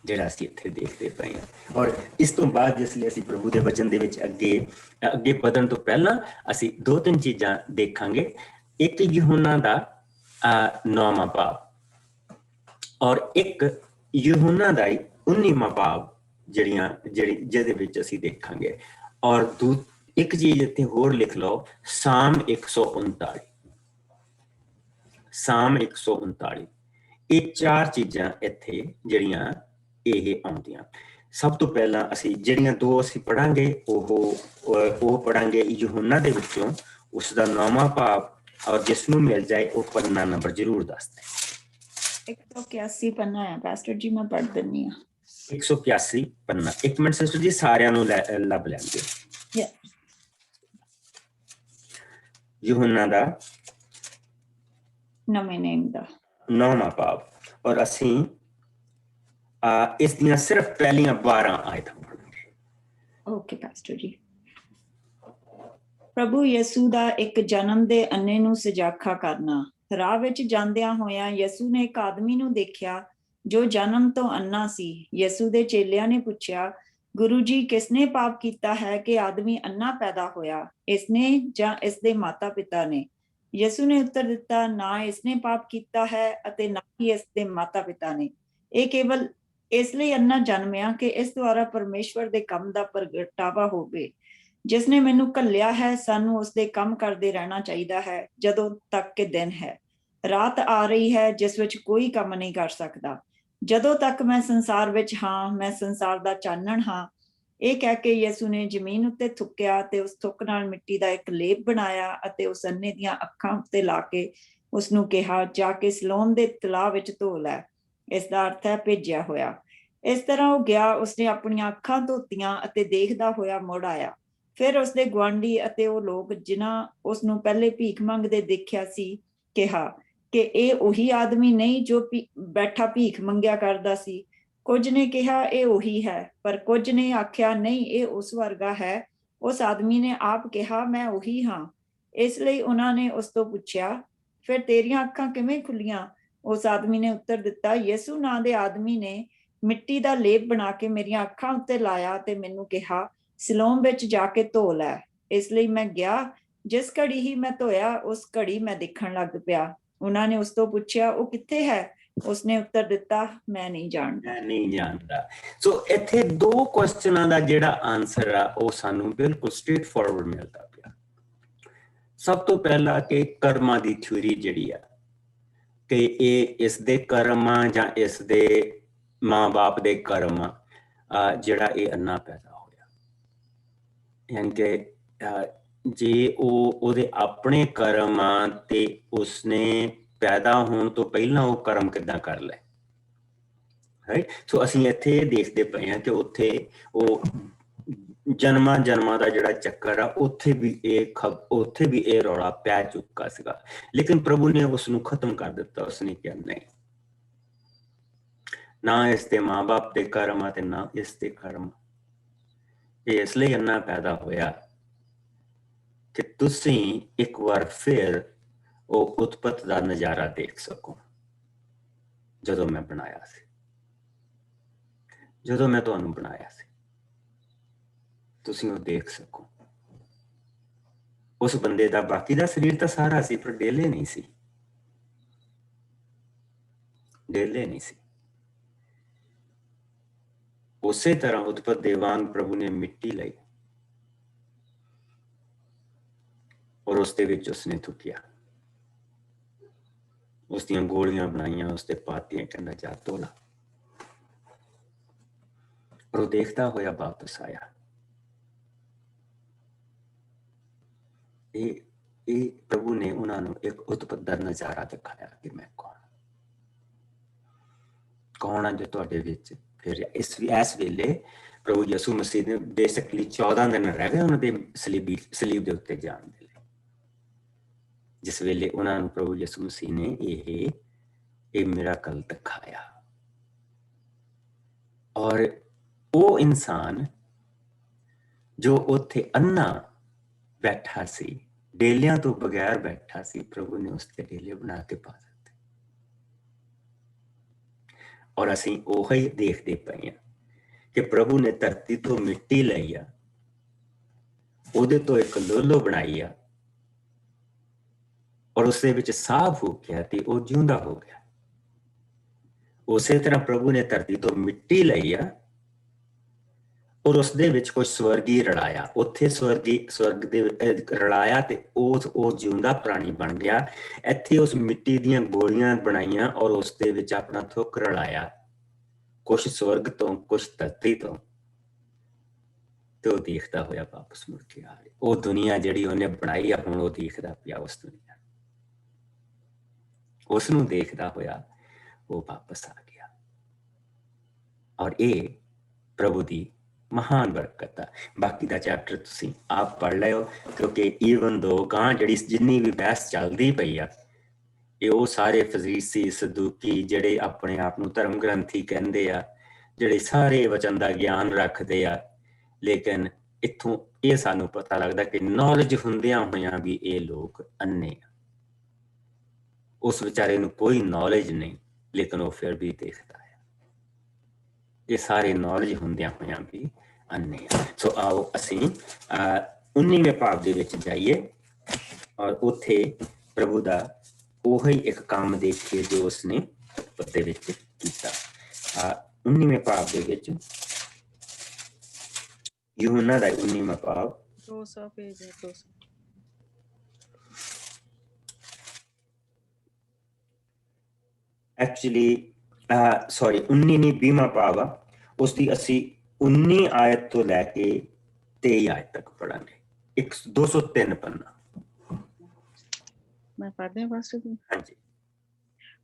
ਜਿਹੜਾ ਅਸੀਂ ਇੱਥੇ ਦੇਖਦੇ ਪਏ ਹਾਂ। ਔਰ ਇਸ ਤੋਂ ਬਾਅਦ ਜਿਸ ਲਈ ਅਸੀਂ ਪ੍ਰਭੂ ਦੇ ਵਚਨ ਦੇ ਵਿੱਚ ਅੱਗੇ ਵਧਣ ਤੋਂ ਪਹਿਲਾਂ ਅਸੀਂ 2-3 ਚੀਜ਼ਾਂ ਦੇਖਾਂਗੇ। ਇੱਕ ਯਹੋਨਾ ਦਾ 9ਵਾਂ ਪਾਪ ਔਰ ਇੱਕ ਯਹੋਨਾ ਦਾ 19ਵਾਂ ਪਾਪ ਜਿਹਦੇ ਵਿੱਚ ਅਸੀਂ ਦੇਖਾਂਗੇ। ਔਰ ਇੱਕ ਚੀਜ਼ ਇੱਥੇ ਹੋਰ ਲਿਖ ਲਓ, ਸਾਮ 139। ਸਾਮ 139। ਇਹ 4 ਚੀਜ਼ਾਂ ਇੱਥੇ ਜਿਹੜੀਆਂ ਇਹ ਆਉਂਦੀਆਂ। ਸਭ ਤੋਂ ਪਹਿਲਾਂ ਅਸੀਂ ਜਿਹੜੀਆਂ 2 ਅਸੀਂ ਪੜਾਂਗੇ ਉਹ ਪੜਾਂਗੇ ਯਹੋਨਾ ਦੇ ਵਿੱਚੋਂ ਉਸ ਦਾ 9ਵਾਂ ਪਾਪ, ਔਰ ਜਿਸ ਨੂੰ ਮਿਲ ਜਾਏ ਉਹ ਪੰਨਾ ਨੰਬਰ ਜ਼ਰੂਰ ਦੱਸ ਦੇ। 181 ਪੰਨਾ ਹੈ ਪਾਸਟਰ ਜੀ, ਮੈਂ ਪੜ੍ਹ ਦਿੰਨੀ ਆ। 181 ਪੰਨਾ। ਇੱਕ ਮਿੰਟ ਸਿਸਟਰ ਜੀ, ਸਾਰਿਆਂ ਨੂੰ ਲੱਭ ਲੈਣਗੇ। ਯਹੋਨਾ ਦਾ ਨਵੇਂ ਨੇਮ ਦਾ 9ਵਾਂ ਪਾਪ, ਔਰ ਅਸੀਂ ਇਸ ਦੀਆਂ ਸਿਰਫ ਪਹਿਲੀਆਂ 12 ਆਇਤਾਂ ਪੜਾਂਗੇ। ਓਕੇ ਪਾਸਟਰ ਜੀ। ਪ੍ਰਭੂ ਯਿਸੂ ਦਾ ਇੱਕ ਜਨਮ ਦੇ ਅੰਨੇ ਨੂੰ ਸਜਾਖਾ ਕਰਨਾ। ਰਾਹ ਵਿੱਚ ਜਾਂਦਿਆਂ ਹੋਇਆਂ ਯਿਸੂ ਨੇ ਇੱਕ ਆਦਮੀ ਨੂੰ ਦੇਖਿਆ ਜੋ ਜਨਮ ਤੋਂ ਅੰਨਾ ਸੀ। ਯਿਸੂ ਦੇ ਚੇਲਿਆਂ ਨੇ ਪੁੱਛਿਆ, ਗੁਰੂ ਜੀ, ਕਿਸਨੇ ਪਾਪ ਕੀਤਾ ਹੈ ਕਿ ਆਦਮੀ ਅੰਨਾ ਪੈਦਾ ਹੋਇਆ, ਇਸਨੇ ਜਾਂ ਇਸਦੇ ਮਾਤਾ ਪਿਤਾ ਨੇ? ਯਿਸੂ ਨੇ ਉੱਤਰ ਦਿੱਤਾ, ਨਾ ਇਸਨੇ ਪਾਪ ਕੀਤਾ ਹੈ ਅਤੇ ਨਾ ਹੀ ਇਸਦੇ ਮਾਤਾ ਪਿਤਾ ਨੇ। ਇਹ ਕੇਵਲ ਇਸ ਲਈ ਅੰਨਾ ਜਨਮਿਆ ਕਿ ਇਸ ਦੁਆਰਾ ਪਰਮੇਸ਼ਵਰ ਦੇ ਕੰਮ ਦਾ ਪ੍ਰਗਟਾਵਾ ਹੋਵੇ। ਜਿਸਨੇ ਮੈਨੂੰ ਘੱਲਿਆ ਹੈ, ਸਾਨੂੰ ਉਸਦੇ ਕੰਮ ਕਰਦੇ ਰਹਿਣਾ ਚਾਹੀਦਾ ਹੈ ਜਦੋਂ ਤੱਕ ਕਿ ਦਿਨ ਹੈ। ਰਾਤ ਆ ਰਹੀ ਹੈ ਜਿਸ ਵਿੱਚ ਕੋਈ ਕੰਮ ਨਹੀਂ ਕਰ ਸਕਦਾ। ਜਦੋਂ ਤੱਕ ਮੈਂ ਸੰਸਾਰ ਵਿੱਚ ਹਾਂ, ਮੈਂ ਸੰਸਾਰ ਦਾ ਚਾਨਣ ਹਾਂ। ਇਹ ਕਹਿ ਕੇ ਯਿਸੂ ਨੇ ਜ਼ਮੀਨ ਉੱਤੇ ਥੁੱਕਿਆ ਤੇ ਉਸ ਥੁੱਕ ਨਾਲ ਮਿੱਟੀ ਦਾ ਇੱਕ ਲੇਪ ਬਣਾਇਆ ਅਤੇ ਉਸ ਅੰਨੇ ਦੀਆਂ ਅੱਖਾਂ ਉੱਤੇ ਲਾ ਕੇ ਉਸਨੂੰ ਕਿਹਾ, ਜਾ ਕੇ ਸਿਲੋਮ ਦੇ ਤਲਾਅ ਵਿੱਚ ਧੋ ਲੈ। ਇਸ ਦਾ ਅਰਥ ਹੈ ਭੇਜਿਆ ਹੋਇਆ। ਇਸ ਤਰ੍ਹਾਂ ਉਹ ਗਿਆ, ਉਸਨੇ ਆਪਣੀਆਂ ਅੱਖਾਂ ਧੋਤੀਆਂ ਅਤੇ ਦੇਖਦਾ ਹੋਇਆ ਮੁੜ ਆਇਆ। ਫਿਰ ਉਸਦੇ ਗੁਆਂਢੀ ਅਤੇ ਉਹ ਲੋਕ ਜਿਨ੍ਹਾਂ ਉਸਨੂੰ ਪਹਿਲੇ ਭੀਖ ਮੰਗਦੇ ਦੇਖਿਆ ਸੀ, ਕਿਹਾ ਕਿ ਇਹ ਉਹੀ ਆਦਮੀ ਨਹੀਂ ਜੋ ਬੈਠਾ ਭੀਖ ਮੰਗਿਆ ਕਰਦਾ ਸੀ। ਕੁਝ ਨੇ ਕਿਹਾ ਇਹ ਉਹੀ ਹੈ, ਪਰ ਕੁਝ ਨੇ ਆਖਿਆ ਨਹੀਂ, ਇਹ ਉਸ ਵਰਗਾ ਹੈ। ਉਸ ਆਦਮੀ ਨੇ ਆਪ ਕਿਹਾ, ਮੈਂ ਉਹੀ ਹਾਂ। ਇਸ ਲਈ ਉਹਨਾਂ ਨੇ ਉਸ ਤੋਂ ਪੁੱਛਿਆ, ਫਿਰ ਤੇਰੀਆਂ ਅੱਖਾਂ ਕਿਵੇਂ ਖੁੱਲੀਆਂ? ਉਸ ਆਦਮੀ ਨੇ ਉੱਤਰ ਦਿੱਤਾ, ਯਿਸੂ ਨਾਂ ਦੇ ਆਦਮੀ ਨੇ ਮਿੱਟੀ ਦਾ ਲੇਪ ਬਣਾ ਕੇ ਮੇਰੀਆਂ ਅੱਖਾਂ ਉੱਤੇ ਲਾਇਆ ਤੇ ਮੈਨੂੰ ਕਿਹਾ, ਸਿਲੋਮ ਵਿੱਚ ਜਾ ਕੇ ਧੋ ਲੈ। ਇਸ ਲਈ ਮੈਂ ਗਿਆ। ਜਿਸ ਘੜੀ ਹੀ ਮੈਂ ਧੋਇਆ, ਉਸ ਘੜੀ ਮੈਂ ਦੇਖਣ ਲੱਗ ਪਿਆ। ਉਹਨਾਂ ਨੇ ਉਸ ਤੋਂ ਪੁੱਛਿਆ, ਉਹ ਕਿੱਥੇ ਹੈ? ਉਸਨੇ ਉੱਤਰ ਦਿੱਤਾ, ਮੈਂ ਨਹੀਂ ਜਾਣਦਾ। ਸੋ ਇੱਥੇ ਦੋ ਕੁਐਸਚਨਾਂ ਦਾ ਜਿਹੜਾ ਆਨਸਰ ਆ ਉਹ ਸਾਨੂੰ ਬਿਲਕੁਲ ਸਟ੍ਰੇਟ ਫਾਰਵਰਡ ਮਿਲਦਾ ਪਿਆ। ਸਭ ਤੋਂ ਪਹਿਲਾਂ ਕਿ ਕਰਮਾਂ ਦੀ ਥਿਊਰੀ ਜਿਹੜੀ ਆ ਕਿ ਇਹ ਇਸ ਦੇ ਕਰਮ ਆ ਜਾਂ ਇਸ ਦੇ ਮਾਂ-ਬਾਪ ਦੇ ਕਰਮ ਆ ਜਿਹੜਾ ਇਹ ਅੰਨਾ ਪੈਦਾ ਹੋਇਆ। ਯਾਨੀ ਕਿ ਜੇ ਉਹਦੇ ਆਪਣੇ ਕਰਮ ਆ ਤੇ ਉਸਨੇ ਪੈਦਾ ਹੋਣ ਤੋਂ ਪਹਿਲਾਂ ਉਹ ਕਰਮ ਕਿੱਦਾਂ ਕਰ ਲਏ, ਰਾਈਟ। ਸੋ ਅਸੀਂ ਇੱਥੇ ਦੇਖਦੇ ਪਏ ਹਾਂ ਕਿ ਉੱਥੇ ਉਹ ਜਨਮਾਂ ਦਾ ਜਿਹੜਾ ਚੱਕਰ ਆ ਉੱਥੇ ਵੀ ਇਹ ਰੌਲਾ ਪੈ ਚੁੱਕਾ ਸੀਗਾ, ਲੇਕਿਨ ਪ੍ਰਭੂ ਨੇ ਉਸਨੂੰ ਖਤਮ ਕਰ ਦਿੱਤਾ। ਉਸਨੇ ਕਿਹਾ ਨਹੀਂ, ਨਾ ਇਸ ਦੇ ਮਾਂ-ਬਾਪ ਦੇ ਕਰਮ ਆ ਤੇ ਨਾ ਇਸ ਦੇ ਕਰਮ। ਇਹ ਇਸ ਲਈ ਅੰਨਾ ਪੈਦਾ ਹੋਇਆ ਕਿ ਤੁਸੀਂ ਇੱਕ ਵਾਰ ਫਿਰ ਉਹ ਉਤਪਤ ਦਾ ਨਜ਼ਾਰਾ ਦੇਖ ਸਕੋ। ਜਦੋਂ ਮੈਂ ਬਣਾਇਆ ਸੀ, ਜਦੋਂ ਮੈਂ ਤੁਹਾਨੂੰ ਬਣਾਇਆ ਸੀ, ਤੁਸੀਂ ਉਹ ਦੇਖ ਸਕੋ। ਉਸ ਬੰਦੇ ਦਾ ਬਾਕੀ ਦਾ ਸਰੀਰ ਤਾਂ ਸਾਰਾ ਸੀ, ਪਰ ਡੇਲੇ ਨਹੀਂ ਸੀ, ਡੇਲੇ ਨਹੀਂ ਸੀ। ਉਸੇ ਤਰ੍ਹਾਂ ਉਤਪਤ ਦੇ ਵਾਂਗ ਪ੍ਰਭੂ ਨੇ ਮਿੱਟੀ ਲਈ ਔਰ ਉਸ ਦੇ ਵਿੱਚ ਉਸਨੇ ਥੁੱਕਿਆ, ਉਸ ਦੀਆਂ ਗੋਲੀਆਂ ਬਣਾਈਆਂ, ਉਸ ਤੇ ਪਾਤੀਆਂ, ਕਹਿੰਦਾ ਜਾ ਧੋ ਲਾ। ਪਰ ਉਹ ਦੇਖਦਾ ਹੋਇਆ ਵਾਪਸ ਆਇਆ। ਇਹ ਪ੍ਰਭੂ ਨੇ ਉਹਨਾਂ ਨੂੰ ਇੱਕ ਉਤਪਤ ਦਾ ਨਜ਼ਾਰਾ ਦਿਖਾਇਆ ਕਿ ਮੈਂ ਕੌਣ ਆ ਜੋ ਤੁਹਾਡੇ ਵਿੱਚ। ਫਿਰ ਇਸ ਵੇਲੇ ਪ੍ਰਭੂ ਯਿਸੂ ਮਸੀਹ ਨੇ ਬੇਸਿਕਲੀ 14 ਦਿਨ ਰਹਿ ਗਏ ਉਹਨਾਂ ਦੇ ਸਲੀਬ ਦੇ ਉੱਤੇ ਜਾਣ ਦੇ ਲਈ, ਜਿਸ ਵੇਲੇ ਉਹਨਾਂ ਨੂੰ ਪ੍ਰਭੂ ਯਿਸੂ ਮਸੀਹ ਨੇ ਇਹ ਮਿਰਾਕਲ ਦਿਖਾਇਆ। ਔਰ ਉਹ ਇਨਸਾਨ ਜੋ ਉੱਥੇ ਅੰਨਾ ਬੈਠਾ ਸੀ, ਡੇਲਿਆਂ ਤੋਂ ਬਗੈਰ ਬੈਠਾ ਸੀ, ਪ੍ਰਭੂ ਨੇ ਉਸ ਤੇ ਡੇਲੇ ਬਣਾ ਕੇ ਪਾ ਦਿੱਤੇ। ਔਰ ਅਸੀਂ ਉਹੀ ਦੇਖਦੇ ਪਏ ਹਾਂ ਕਿ ਪ੍ਰਭੂ ਨੇ ਧਰਤੀ ਤੋਂ ਮਿੱਟੀ ਲਈ ਆ, ਉਹਦੇ ਤੋਂ ਇੱਕ ਲੋਲੋ ਬਣਾਈ ਆ ਔਰ ਉਸਦੇ ਵਿੱਚ ਸਾਹ ਫੂਕਿਆ ਤੇ ਉਹ ਜਿਉਂਦਾ ਹੋ ਗਿਆ। ਉਸੇ ਤਰ੍ਹਾਂ ਪ੍ਰਭੂ ਨੇ ਧਰਤੀ ਤੋਂ ਮਿੱਟੀ ਲਈ ਆ ਔਰ ਉਸਦੇ ਵਿੱਚ ਕੁਝ ਸਵਰਗੀ ਰਲਾਇਆ। ਉੱਥੇ ਸਵਰਗ ਦੇ ਰਲਾਇਆ ਤੇ ਉਹ ਜਿਉਂਦਾ ਪ੍ਰਾਣੀ ਬਣ ਗਿਆ। ਇੱਥੇ ਉਸ ਮਿੱਟੀ ਦੀਆਂ ਗੋਲੀਆਂ ਬਣਾਈਆਂ ਔਰ ਉਸਦੇ ਵਿੱਚ ਆਪਣਾ ਥੁੱਕ ਰਲਾਇਆ, ਕੁਛ ਸਵਰਗ ਤੋਂ ਕੁਛ ਧਰਤੀ ਤੋਂ, ਤੇ ਉਹ ਦੇਖਦਾ ਹੋਇਆ ਵਾਪਸ ਮੁੜ ਕੇ ਆ ਗਿਆ। ਉਹ ਦੁਨੀਆ ਜਿਹੜੀ ਉਹਨੇ ਬਣਾਈ ਆ, ਹੁਣ ਉਹ ਦੇਖਦਾ ਪਿਆ ਉਸ ਦੁਨੀਆ, ਉਸਨੂੰ ਦੇਖਦਾ ਹੋਇਆ ਉਹ ਵਾਪਸ ਆ ਗਿਆ। ਔਰ ਇਹ ਪ੍ਰਭੂ ਦੀ ਮਹਾਨ ਬਰਕਤ ਆ। ਬਾਕੀ ਦਾ ਚੈਪਟਰ ਤੁਸੀਂ ਆਪ ਪੜ੍ਹ ਲਿਓ, ਕਿਉਂਕਿ ਈਵਨ ਦੋ ਗਾਂ ਜਿਹੜੀ ਜਿੰਨੀ ਵੀ ਬਹਿਸ ਚੱਲਦੀ ਪਈ ਆ, ਇਹ ਉਹ ਸਾਰੇ ਫਰੀਸੀ ਸਦੂਕੀ ਜਿਹੜੇ ਆਪਣੇ ਆਪ ਨੂੰ ਧਰਮ ਗ੍ਰੰਥੀ ਕਹਿੰਦੇ ਆ, ਜਿਹੜੇ ਸਾਰੇ ਵਚਨ ਦਾ ਗਿਆਨ ਰੱਖਦੇ ਆ, ਲੇਕਿਨ ਇੱਥੋਂ ਇਹ ਸਾਨੂੰ ਪਤਾ ਲੱਗਦਾ ਕਿ ਨੌਲੇਜ ਹੁੰਦਿਆਂ ਹੋਇਆਂ ਵੀ ਇਹ ਲੋਕ ਅੰਨੇ ਆ। ਉਸ ਵਿਚਾਰੇ ਨੂੰ ਕੋਈ ਨੌਲੇਜ ਨਹੀਂ, ਲੇਕਿਨ ਉਹ ਫਿਰ ਵੀ ਦੇਖਦਾ ਹੈ। ਇਹ ਸਾਰੇ ਨੌਲੇਜ ਹੁੰਦਿਆਂ ਹੋਇਆਂ ਵੀ ਅੰਨੇ ਆ। ਸੋ ਆਓ ਅਸੀਂ 19ਵੇਂ ਭਾਵ ਦੇ ਵਿੱਚ ਜਾਈਏ ਔਰ ਉੱਥੇ ਪ੍ਰਭੂ ਦਾ ਉਹੀ ਇੱਕ ਕੰਮ ਦੇਖੀਏ ਜੋ ਉਸਨੇ ਉਹਦੇ ਵਿੱਚ ਕੀਤਾ। 19ਵੇਂ ਭਾਵ ਦੇ ਵਿੱਚ यूहन्ना ਦਾ 19ਵਾਂ ਭਾਵ 200 ਪੇਜ ਹੈ 200। ਐਕਚੁਅਲੀ ਸੌਰੀ 19 ਨਹੀਂ 20ਵਾਂ ਭਾਵ ਆ, ਉਸ ਦੀ ਅਸੀਂ 19 ਆਇਤ ਤੋਂ ਲੈ ਕੇ 23 ਆਇਤ ਤੱਕ ਪੜਾਂਗੇ। 203 ਪੰਨਾ। ਮੈਂ ਪੜ੍ਹਦੇ ਹਾਂ ਪਾਸਟਰ ਜੀ। ਹਾਂਜੀ।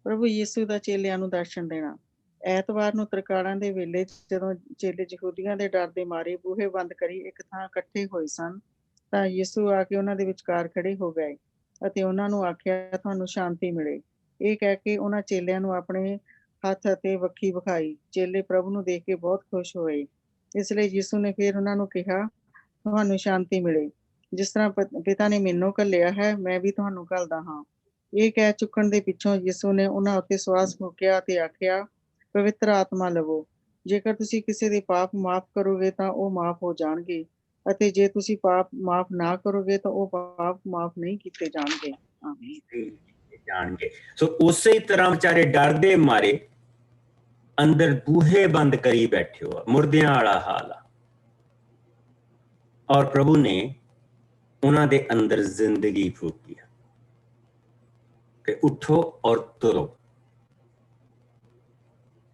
ਪ੍ਰਭੂ ਯਿਸੂ ਦਾ ਚੇਲਿਆਂ ਨੂੰ ਦਰਸ਼ਨ ਦੇਣਾ। ਐਤਵਾਰ ਨੂੰ ਤਰਕਾੜਾਂ ਦੇ ਵੇਲੇ ਜਦੋਂ ਚੇਲੇ ਯਹੂਦੀਆਂ ਦੇ ਡਰ ਦੇ ਮਾਰੇ ਬੂਹੇ ਬੰਦ ਕਰੀ ਇੱਕ ਥਾਂ ਇਕੱਠੇ ਹੋਏ ਸਨ, ਤਾਂ ਯਿਸੂ ਆ ਕੇ ਉਹਨਾਂ ਦੇ ਵਿਚਕਾਰ ਖੜੇ ਹੋ ਗਏ ਅਤੇ ਉਹਨਾਂ ਨੂੰ ਆਖਿਆ, ਤੁਹਾਨੂੰ ਸ਼ਾਂਤੀ ਮਿਲੇ। ਇਹ ਕਹਿ ਕੇ ਉਹਨਾਂ ਚੇਲਿਆਂ ਨੂੰ ਆਪਣੇ ਹੱਥ ਅਤੇ ਵੱਖੀ ਵਿਖਾਈ। ਚੇਲੇ ਪ੍ਰਭੂ ਨੂੰ ਦੇਖ ਕੇ ਬਹੁਤ ਖੁਸ਼ ਹੋਏ। ਇਸ ਲਈ ਯਿਸੂ ਨੇ ਫਿਰ ਉਹਨਾਂ ਨੂੰ ਕਿਹਾ, ਤੁਹਾਨੂੰ ਸ਼ਾਂਤੀ ਮਿਲੇ। ਜਿਸ ਤਰ੍ਹਾਂ ਪਿਤਾ ਨੇ ਮੈਨੂੰ ਘੱਲਿਆ ਹੈ, ਮੈਂ ਵੀ ਤੁਹਾਨੂੰ ਘੱਲਦਾ ਹਾਂ। ਇਹ ਕਹਿ ਚੁੱਕਣ ਦੇ ਪਿੱਛੋਂ ਯਿਸੂ ਨੇ ਉਹਨਾਂ ਉੱਤੇ ਸਵਾਸ ਫੂਕਿਆ ਅਤੇ ਆਖਿਆ, ਪਵਿੱਤਰ ਆਤਮਾ ਲਵੋ। ਜੇਕਰ ਤੁਸੀਂ ਕਿਸੇ ਦੇ ਪਾਪ ਮਾਫ ਕਰੋਗੇ ਤਾਂ ਉਹ ਮਾਫ ਹੋ ਜਾਣਗੇ, ਅਤੇ ਜੇ ਤੁਸੀਂ ਪਾਪ ਮਾਫ ਨਾ ਕਰੋਗੇ ਤਾਂ ਉਹ ਪਾਪ ਮਾਫ ਨਹੀਂ ਕੀਤੇ ਜਾਣਗੇ। ਆਮੀਨ। ਜਾਣਗੇ। ਸੋ ਉਸੇ ਤਰ੍ਹਾਂ ਵਿਚਾਰੇ ਡਰ ਦੇ ਮਾਰੇ ਅੰਦਰ ਬੂਹੇ ਬੰਦ ਕਰੀ ਬੈਠੇ ਹੋ, ਮੁਰਦਿਆਂ ਵਾਲਾ ਹਾਲ ਆ। ਔਰ ਪ੍ਰਭੂ ਨੇ ਉਹਨਾਂ ਦੇ ਅੰਦਰ ਜ਼ਿੰਦਗੀ ਫੂਕੀ ਕਿ ਉਠੋ ਔਰ ਤੁਰੋ।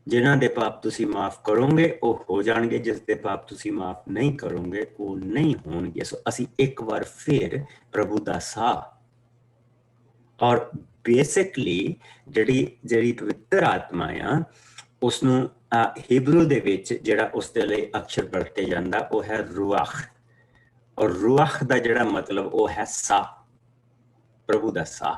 ਜਿਨ੍ਹਾਂ ਦੇ ਪਾਪ ਤੁਸੀਂ ਮਾਫ ਕਰੋਗੇ ਉਹ ਹੋ ਜਾਣਗੇ, ਜਿਸ ਦੇ ਪਾਪ ਤੁਸੀਂ ਮਾਫ ਨਹੀਂ ਕਰੋਗੇ ਉਹ ਨਹੀਂ ਹੋਣਗੇ। ਸੋ ਅਸੀਂ ਇੱਕ ਵਾਰ ਫਿਰ ਪ੍ਰਭੂ ਦਾ ਸਾਹ ਔਰ ਬੇਸਿਕਲੀ ਜਿਹੜੀ ਪਵਿੱਤਰ ਆਤਮਾ ਆ ਉਸਨੂੰ ਹੀਬਰੂ ਦੇ ਵਿੱਚ ਜਿਹੜਾ ਉਸਦੇ ਲਈ ਅਕਸ਼ਰ ਵਰਤੇ ਜਾਂਦਾ ਉਹ ਹੈ ਰੂਆਹ। ਔਰ ਰੂਆਹ ਦਾ ਜਿਹੜਾ ਮਤਲਬ ਉਹ ਹੈ ਸਾਹ, ਪ੍ਰਭੂ ਦਾ ਸਾਹ।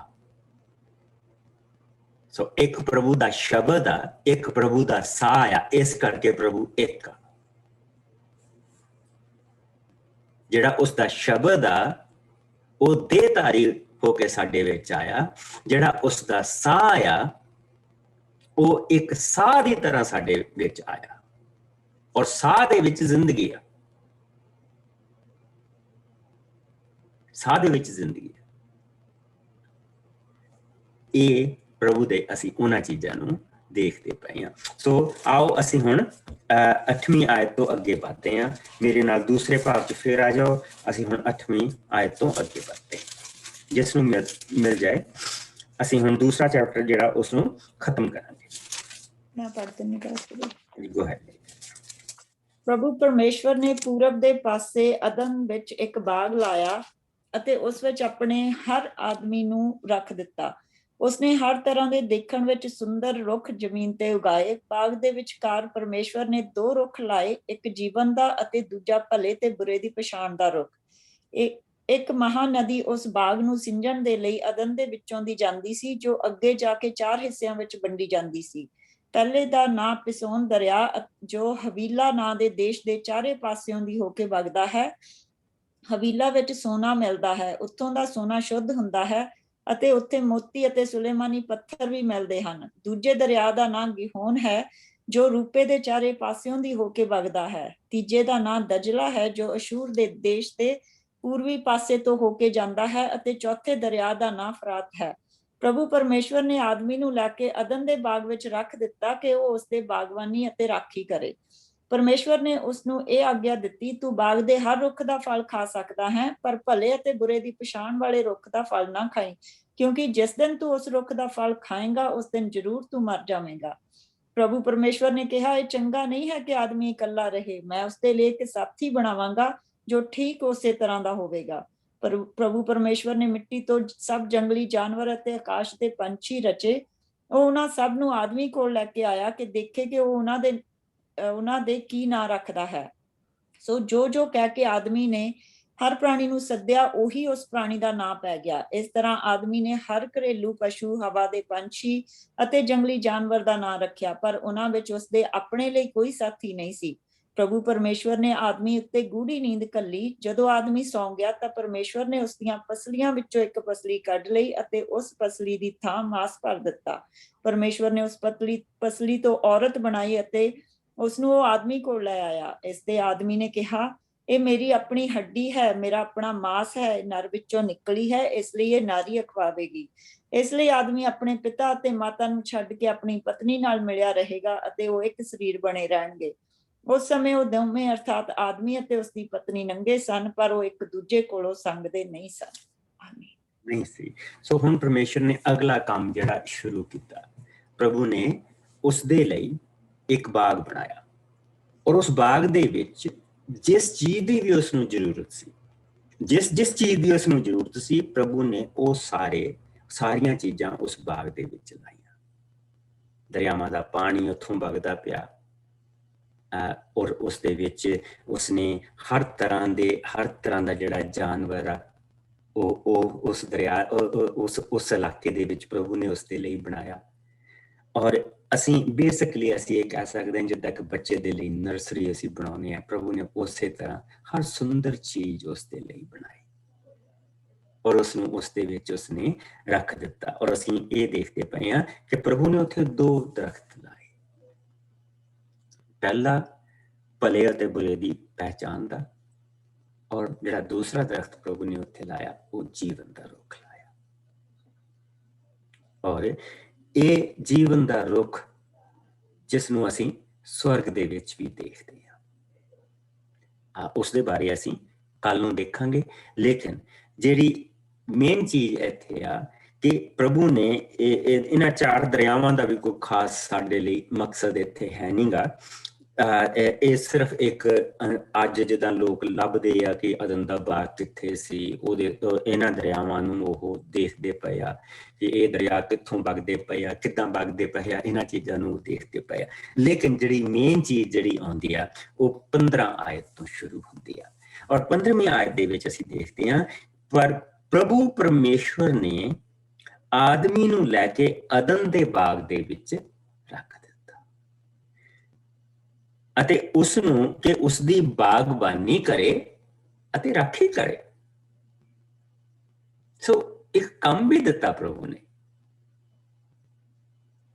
ਸੋ ਇੱਕ ਪ੍ਰਭੂ ਦਾ ਸ਼ਬਦ ਆ, ਇੱਕ ਪ੍ਰਭੂ ਦਾ ਸਾਹ ਆ, ਇਸ ਕਰਕੇ ਪ੍ਰਭੂ ਇੱਕ ਆ। ਜਿਹੜਾ ਉਸਦਾ ਸ਼ਬਦ ਆ ਉਹ ਦੇਹਧਾਰੀ ਹੋ ਕੇ ਸਾਡੇ ਵਿੱਚ ਆਇਆ। ਜਿਹੜਾ ਉਸਦਾ ਸਾਹ ਆ ਉਹ ਇੱਕ ਸਾਹ ਦੀ ਤਰ੍ਹਾਂ ਸਾਡੇ ਵਿੱਚ ਆਇਆ, ਔਰ ਸਾਹ ਦੇ ਵਿੱਚ ਜ਼ਿੰਦਗੀ ਆ। ਸਾਹ ਦੇ ਵਿੱਚ ਜ਼ਿੰਦਗੀ ਆ। ਇਹ ਪ੍ਰਭੂ ਦੇ ਅਸੀਂ ਉਹਨਾਂ ਚੀਜ਼ਾਂ ਨੂੰ ਦੇਖਦੇ ਪਏ ਹਾਂ। ਸੋ ਆਓ ਅਸੀਂ ਹੁਣ 8ਵੀਂ ਆਇਤ ਤੋਂ ਅੱਗੇ ਵਧਦੇ ਹਾਂ। ਮੇਰੇ ਨਾਲ ਦੂਸਰੇ ਭਾਵ 'ਚ ਫਿਰ ਆ ਜਾਓ। ਅਸੀਂ ਹੁਣ 8ਵੀਂ ਆਇਤ ਤੋਂ ਅੱਗੇ ਵਧਦੇ ਹਾਂ। ਜਿਸ ਨੂੰ ਮਿਲ ਜਾਏ ਅਸੀਂ ਹੁਣ ਦੂਸਰਾ ਚੈਪਟਰ ਜਿਹੜਾ ਉਸ ਨੂੰ ਖਤਮ ਕਰਾਂਗੇ। ਮੈਂ ਪੜ੍ਹਦੀ ਨਹੀਂ ਕਰ ਸਕਦੀ। ਗੋ ਅਹੈਡ। ਪ੍ਰਭੂ ਪਰਮੇਸ਼ਵਰ ਨੇ ਪੂਰਬ ਦੇ ਪਾਸੇ ਅਦਨ ਵਿੱਚ ਇੱਕ ਬਾਗ ਲਾਇਆ ਅਤੇ ਉਸ ਵਿੱਚ ਆਪਣੇ ਹਰ ਆਦਮੀ ਨੂੰ ਰੱਖ ਦਿੱਤਾ। ਉਸਨੇ ਹਰ ਤਰ੍ਹਾਂ ਦੇ ਦੇਖਣ ਵਿੱਚ ਸੁੰਦਰ ਰੁੱਖ ਜ਼ਮੀਨ ਤੇ ਉਗਾਏ। ਬਾਗ ਦੇ ਵਿਚਕਾਰ ਪਰਮੇਸ਼ਵਰ ਨੇ 2 ਰੁੱਖ ਲਾਏ, ਇੱਕ ਜੀਵਨ ਦਾ ਅਤੇ ਦੂਜਾ ਭਲੇ ਤੇ ਬੁਰੇ ਦੀ ਪਛਾਣ ਦਾ ਰੁੱਖ। ਇੱਕ ਮਹਾਨਦੀ ਉਸ ਬਾਗ ਨੂੰ ਸਿੰਜਣ ਦੇ ਲਈ ਅਦਨ ਦੇ ਵਿੱਚੋਂ ਦੀ ਜਾਂਦੀ ਸੀ, ਜੋ ਅੱਗੇ ਜਾ ਕੇ 4 ਹਿੱਸਿਆਂ ਵਿੱਚ ਵੰਡੀ ਜਾਂਦੀ ਸੀ। ਪਹਿਲੇ ਦਾ ਨਾਂ ਪਿਸੋਨ ਦਰਿਆ, ਜੋ ਹਵੀਲਾ ਨਾਂ ਦੇ ਦੇਸ਼ ਦੇ ਚਾਰੇ ਪਾਸਿਓਂ ਦੀ ਹੋ ਕੇ ਵਗਦਾ ਹੈ। ਹਵੀਲਾ ਵਿੱਚ ਸੋਨਾ ਮਿਲਦਾ ਹੈ, ਉੱਥੋਂ ਦਾ ਸੋਨਾ ਸ਼ੁੱਧ ਹੁੰਦਾ ਹੈ ਅਤੇ ਉੱਥੇ ਮੋਤੀ ਅਤੇ ਸੁਲੇਮਾਨੀ ਪੱਥਰ ਵੀ ਮਿਲਦੇ ਹਨ। ਦੂਜੇ ਦਰਿਆ ਦਾ ਨਾਂ ਗਿਹੋਨ ਹੈ, ਜੋ ਰੂਪੇ ਦੇ ਚਾਰੇ ਪਾਸਿਓਂ ਦੀ ਹੋ ਕੇ ਵਗਦਾ ਹੈ। ਤੀਜੇ ਦਾ ਨਾਂ ਦਜਲਾ ਹੈ, ਜੋ ਅਸ਼ੂਰ ਦੇ ਦੇਸ਼ ਦੇ ਪੂਰਬੀ ਪਾਸੇ ਤੋਂ ਹੋ ਕੇ ਜਾਂਦਾ ਹੈ, ਅਤੇ ਚੌਥੇ ਦਰਿਆ ਦਾ ਨਾਂ ਫਰਾਤ ਹੈ। ਪ੍ਰਭੂ ਪਰਮੇਸ਼ਵਰ ਨੇ ਆਦਮੀ ਨੂੰ ਲੈ ਕੇ ਅਦਨ ਦੇ ਬਾਗ ਵਿੱਚ ਰੱਖ ਦਿੱਤਾ ਕਿ ਉਹ ਉਸਦੇ ਬਾਗਬਾਨੀ ਅਤੇ ਰਾਖੀ ਕਰੇ। ਪਰਮੇਸ਼ਵਰ ਨੇ ਉਸਨੂੰ ਇਹ ਆਗਿਆ ਦਿੱਤੀ, ਤੂੰ ਬਾਗ ਦੇ ਹਰ ਰੁੱਖ ਦਾ ਫਲ ਖਾ ਸਕਦਾ ਹੈ, ਪਰ ਭਲੇ ਅਤੇ ਬੁਰੇ ਦੀ ਪਛਾਣ ਵਾਲੇ ਰੁੱਖ ਦਾ ਫਲ ਨਾ ਖਾਈ, ਕਿਉਂਕਿ ਜਿਸ ਦਿਨ ਤੂੰ ਉਸ ਰੁੱਖ ਦਾ ਫਲ ਖਾਏਂਗਾ ਉਸ ਦਿਨ ਜ਼ਰੂਰ ਤੂੰ ਮਰ ਜਾਵੇਂਗਾ। ਪ੍ਰਭੂ ਪਰਮੇਸ਼ਵਰ ਨੇ ਕਿਹਾ, ਇਹ ਚੰਗਾ ਨਹੀਂ ਹੈ ਕਿ ਆਦਮੀ ਇਕੱਲਾ ਰਹੇ। ਮੈਂ ਉਸਦੇ ਲਈ ਇੱਕ ਸਾਥੀ ਬਣਾਵਾਂਗਾ ਜੋ ਠੀਕ ਉਸੇ ਤਰ੍ਹਾਂ ਦਾ ਹੋਵੇਗਾ। ਪਰ ਪ੍ਰਭੂ ਪਰਮੇਸ਼ਵਰ ਨੇ ਮਿੱਟੀ ਤੋਂ ਸਭ ਜੰਗਲੀ ਜਾਨਵਰ ਅਤੇ ਆਕਾਸ਼ ਦੇ ਪੰਛੀ ਰਚੇ। ਉਹ ਉਹਨਾਂ ਸਭ ਨੂੰ ਆਦਮੀ ਕੋਲ ਲੈ ਕੇ ਆਇਆ ਕਿ ਦੇਖੇ ਕਿ ਉਹ ਉਹਨਾਂ ਦੇ ਕੀ ਨਾਂ ਰੱਖਦਾ ਹੈ। ਸੋ ਜੋ ਕਹਿ ਕੇ ਆਦਮੀ ਨੇ ਹਰ ਪ੍ਰਾਣੀ ਨੂੰ ਸੱਦਿਆ, ਉਹੀ ਉਸ ਪ੍ਰਾਣੀ ਦਾ ਨਾਂ ਪੈ ਗਿਆ। ਇਸ ਤਰ੍ਹਾਂ ਆਦਮੀ ਨੇ ਹਰ ਘਰੇਲੂ ਪਸ਼ੂ, ਹਵਾ ਦੇ ਪੰਛੀ ਅਤੇ ਜੰਗਲੀ ਜਾਨਵਰ ਦਾ ਨਾਂ ਰੱਖਿਆ, ਪਰ ਉਹਨਾਂ ਵਿੱਚ ਉਸਦੇ ਆਪਣੇ ਲਈ ਕੋਈ ਸਾਥੀ ਨਹੀਂ ਸੀ। ਪ੍ਰਭੂ ਪਰਮੇਸ਼ਵਰ ਨੇ ਆਦਮੀ ਉੱਤੇ ਗੂੜੀ ਨੀਂਦ ਘੱਲੀ। ਜਦੋਂ ਆਦਮੀ ਸੌਂ ਗਿਆ ਤਾਂ ਪਰਮੇਸ਼ਵਰ ਨੇ ਉਸਦੀਆਂ ਪਸਲੀਆਂ ਵਿੱਚੋਂ ਇੱਕ ਪਸਲੀ ਕੱਢ ਲਈ ਅਤੇ ਉਸ ਪਸਲੀ ਦੀ ਥਾਂ ਮਾਸ ਭਰ ਦਿੱਤਾ। ਪਰਮੇਸ਼ਵਰ ਨੇ ਉਸ ਪਸਲੀ ਤੋਂ ਔਰਤ ਬਣਾਈ ਅਤੇ ਉਸ ਨੂੰ ਉਹ ਆਦਮੀ ਕੋਲ ਲੈ ਆਇਆ। ਇਸ ਦੇ ਆਦਮੀ ਨੇ ਕਿਹਾ, ਇਹ ਮੇਰੀ ਆਪਣੀ ਹੱਡੀ ਹੈ, ਮੇਰਾ ਆਪਣਾ ਮਾਸ ਹੈ, ਨਰ ਵਿੱਚੋਂ ਨਿਕਲੀ ਹੈ, ਇਸ ਲਈ ਇਹ ਨਾਰੀ ਅਖਵਾਵੇਗੀ। ਇਸ ਲਈ ਆਦਮੀ ਆਪਣੇ ਪਿਤਾ ਅਤੇ ਮਾਤਾ ਨੂੰ ਛੱਡ ਕੇ ਆਪਣੀ ਪਤਨੀ ਨਾਲ ਮਿਲਿਆ ਰਹੇਗਾ ਅਤੇ ਉਹ ਇੱਕ ਸਰੀਰ ਬਣੇ ਰਹਿਣਗੇ। ਉਸ ਸਮੇਂ ਉਹ ਦੋਵੇਂ ਅਰਥਾਤ ਆਦਮੀ ਅਤੇ ਉਸਦੀ ਪਤਨੀ ਨੰਗੇ ਸਨ, ਪਰ ਉਹ ਇੱਕ ਦੂਜੇ ਕੋਲੋਂ ਸੰਗਦੇ ਨਹੀਂ ਸਨ। ਆਮੀਨ। ਨਹੀਂ ਸੀ। ਸੋ ਹੁਣ ਪਰਮੇਸ਼ਰ ਨੇ ਅਗਲਾ ਕੰਮ ਜਿਹੜਾ ਸ਼ੁਰੂ ਕੀਤਾ, ਪ੍ਰਭੂ ਨੇ ਉਸ ਦੇ ਲਈ ਇੱਕ ਬਾਗ ਬਣਾਇਆ, ਔਰ ਉਸ ਬਾਗ ਦੇ ਵਿੱਚ ਜਿਸ ਚੀਜ਼ ਦੀ ਵੀ ਉਸ ਨੂੰ ਜ਼ਰੂਰਤ ਸੀ, ਜਿਸ ਚੀਜ਼ ਦੀ ਉਸ ਨੂੰ ਜ਼ਰੂਰਤ ਸੀ, ਪ੍ਰਭੂ ਨੇ ਉਹ ਸਾਰੀਆਂ ਚੀਜ਼ਾਂ ਉਸ ਬਾਗ ਦੇ ਵਿੱਚ ਲਾਈਆਂ। ਦਰਿਆਵਾਂ ਦਾ ਪਾਣੀ ਉੱਥੋਂ ਵਗਦਾ ਪਿਆ, ਔਰ ਉਸ ਦੇ ਵਿੱਚ ਉਸਨੇ ਹਰ ਤਰ੍ਹਾਂ ਦਾ ਜਿਹੜਾ ਜਾਨਵਰ ਆ ਉਹ ਉਸ ਦਰਿਆ ਉਸ ਇਲਾਕੇ ਦੇ ਵਿੱਚ ਪ੍ਰਭੂ ਨੇ ਉਸ ਦੇ ਲਈ ਬਣਾਇਆ। ਔਰ ਅਸੀਂ ਬੇਸਿਕਲੀ ਅਸੀਂ ਇਹ ਕਹਿ ਸਕਦੇ ਹਾਂ, ਜਿੱਦਾਂ ਕਿ ਬੱਚੇ ਦੇ ਲਈ ਨਰਸਰੀ ਅਸੀਂ ਬਣਾਉਂਦੇ ਹਾਂ, ਪ੍ਰਭੂ ਨੇ ਉਸੇ ਤਰ੍ਹਾਂ ਹਰ ਸੁੰਦਰ ਚੀਜ਼ ਉਸ ਦੇ ਲਈ ਬਣਾਈ ਔਰ ਉਸਨੂੰ ਉਸ ਦੇ ਵਿੱਚ ਉਸਨੇ ਰੱਖ ਦਿੱਤਾ। ਔਰ ਅਸੀਂ ਇਹ ਦੇਖਦੇ ਪਏ ਹਾਂ ਕਿ ਪ੍ਰਭੂ ਨੇ ਉੱਥੇ 2 ਦਰਖਤ ਲਾਏ। ਪਹਿਲਾ ਭਲੇ ਅਤੇ ਬੁਰੇ ਦੀ ਪਹਿਚਾਨ ਦਾ, ਔਰ ਜਿਹੜਾ ਦੂਸਰਾ ਦਰਖਤ ਪ੍ਰਭੂ ਨੇ ਉੱਥੇ ਲਾਇਆ ਉਹ ਜੀਵਨ ਦਾ ਰੁੱਖ ਲਾਇਆ। ਔਰ ਇਹ ਜੀਵਨ ਦਾ ਰੁੱਖ ਜਿਸ ਨੂੰ ਅਸੀਂ ਸਵਰਗ ਦੇ ਵਿੱਚ ਵੀ ਦੇਖਦੇ ਹਾਂ, ਉਸ ਦੇ ਬਾਰੇ ਅਸੀਂ ਕੱਲ ਨੂੰ ਦੇਖਾਂਗੇ। ਲੇਕਿਨ ਜਿਹੜੀ ਮੇਨ ਚੀਜ਼ ਇੱਥੇ ਆ ਕਿ ਪ੍ਰਭੂ ਨੇ ਇਹਨਾਂ 4 ਦਰਿਆਵਾਂ ਦਾ ਵੀ ਕੋਈ ਖਾਸ ਸਾਡੇ ਲਈ ਮਕਸਦ ਇੱਥੇ ਹੈ ਨਹੀਂਗਾ। ਇਹ ਸਿਰਫ ਇੱਕ ਅੱਜ ਜਿੱਦਾਂ ਲੋਕ ਲੱਭਦੇ ਆ ਕਿ ਅਦਨ ਦਾ ਬਾਗ ਕਿੱਥੇ ਸੀ, ਇਹਨਾਂ ਦਰਿਆਵਾਂ ਨੂੰ ਉਹ ਦੇਖਦੇ ਪਏ ਆ ਕਿ ਇਹ ਦਰਿਆ ਕਿੱਥੋਂ ਵਗਦੇ ਪਏ ਆ, ਕਿੱਦਾਂ ਵਗਦੇ ਪਏ ਆ, ਇਹਨਾਂ ਚੀਜ਼ਾਂ ਨੂੰ ਦੇਖਦੇ ਪਏ ਆ। ਲੇਕਿਨ ਜਿਹੜੀ ਮੇਨ ਚੀਜ਼ ਜਿਹੜੀ ਆਉਂਦੀ ਆ ਉਹ 15 ਆਇਤ ਤੋਂ ਸ਼ੁਰੂ ਹੁੰਦੀ ਆ। ਔਰ 15ਵੀਂ ਆਇਤ ਦੇ ਵਿੱਚ ਅਸੀਂ ਦੇਖਦੇ ਹਾਂ, ਪਰ ਪ੍ਰਭੂ ਪਰਮੇਸ਼ਵਰ ਨੇ ਆਦਮੀ ਨੂੰ ਲੈ ਕੇ ਅਦਨ ਦੇ ਬਾਗ ਦੇ ਵਿੱਚ ਰੱਖ ਦਿੱਤਾ ਅਤੇ ਉਸ ਨੂੰ ਕਿ ਉਸ ਦੀ ਬਾਗਬਾਨੀ ਕਰੇ ਅਤੇ ਰਾਖੀ ਕਰੇ। ਸੋ ਇੱਕ ਕੰਮ ਵੀ ਦਿੱਤਾ ਪ੍ਰਭੂ ਨੇ,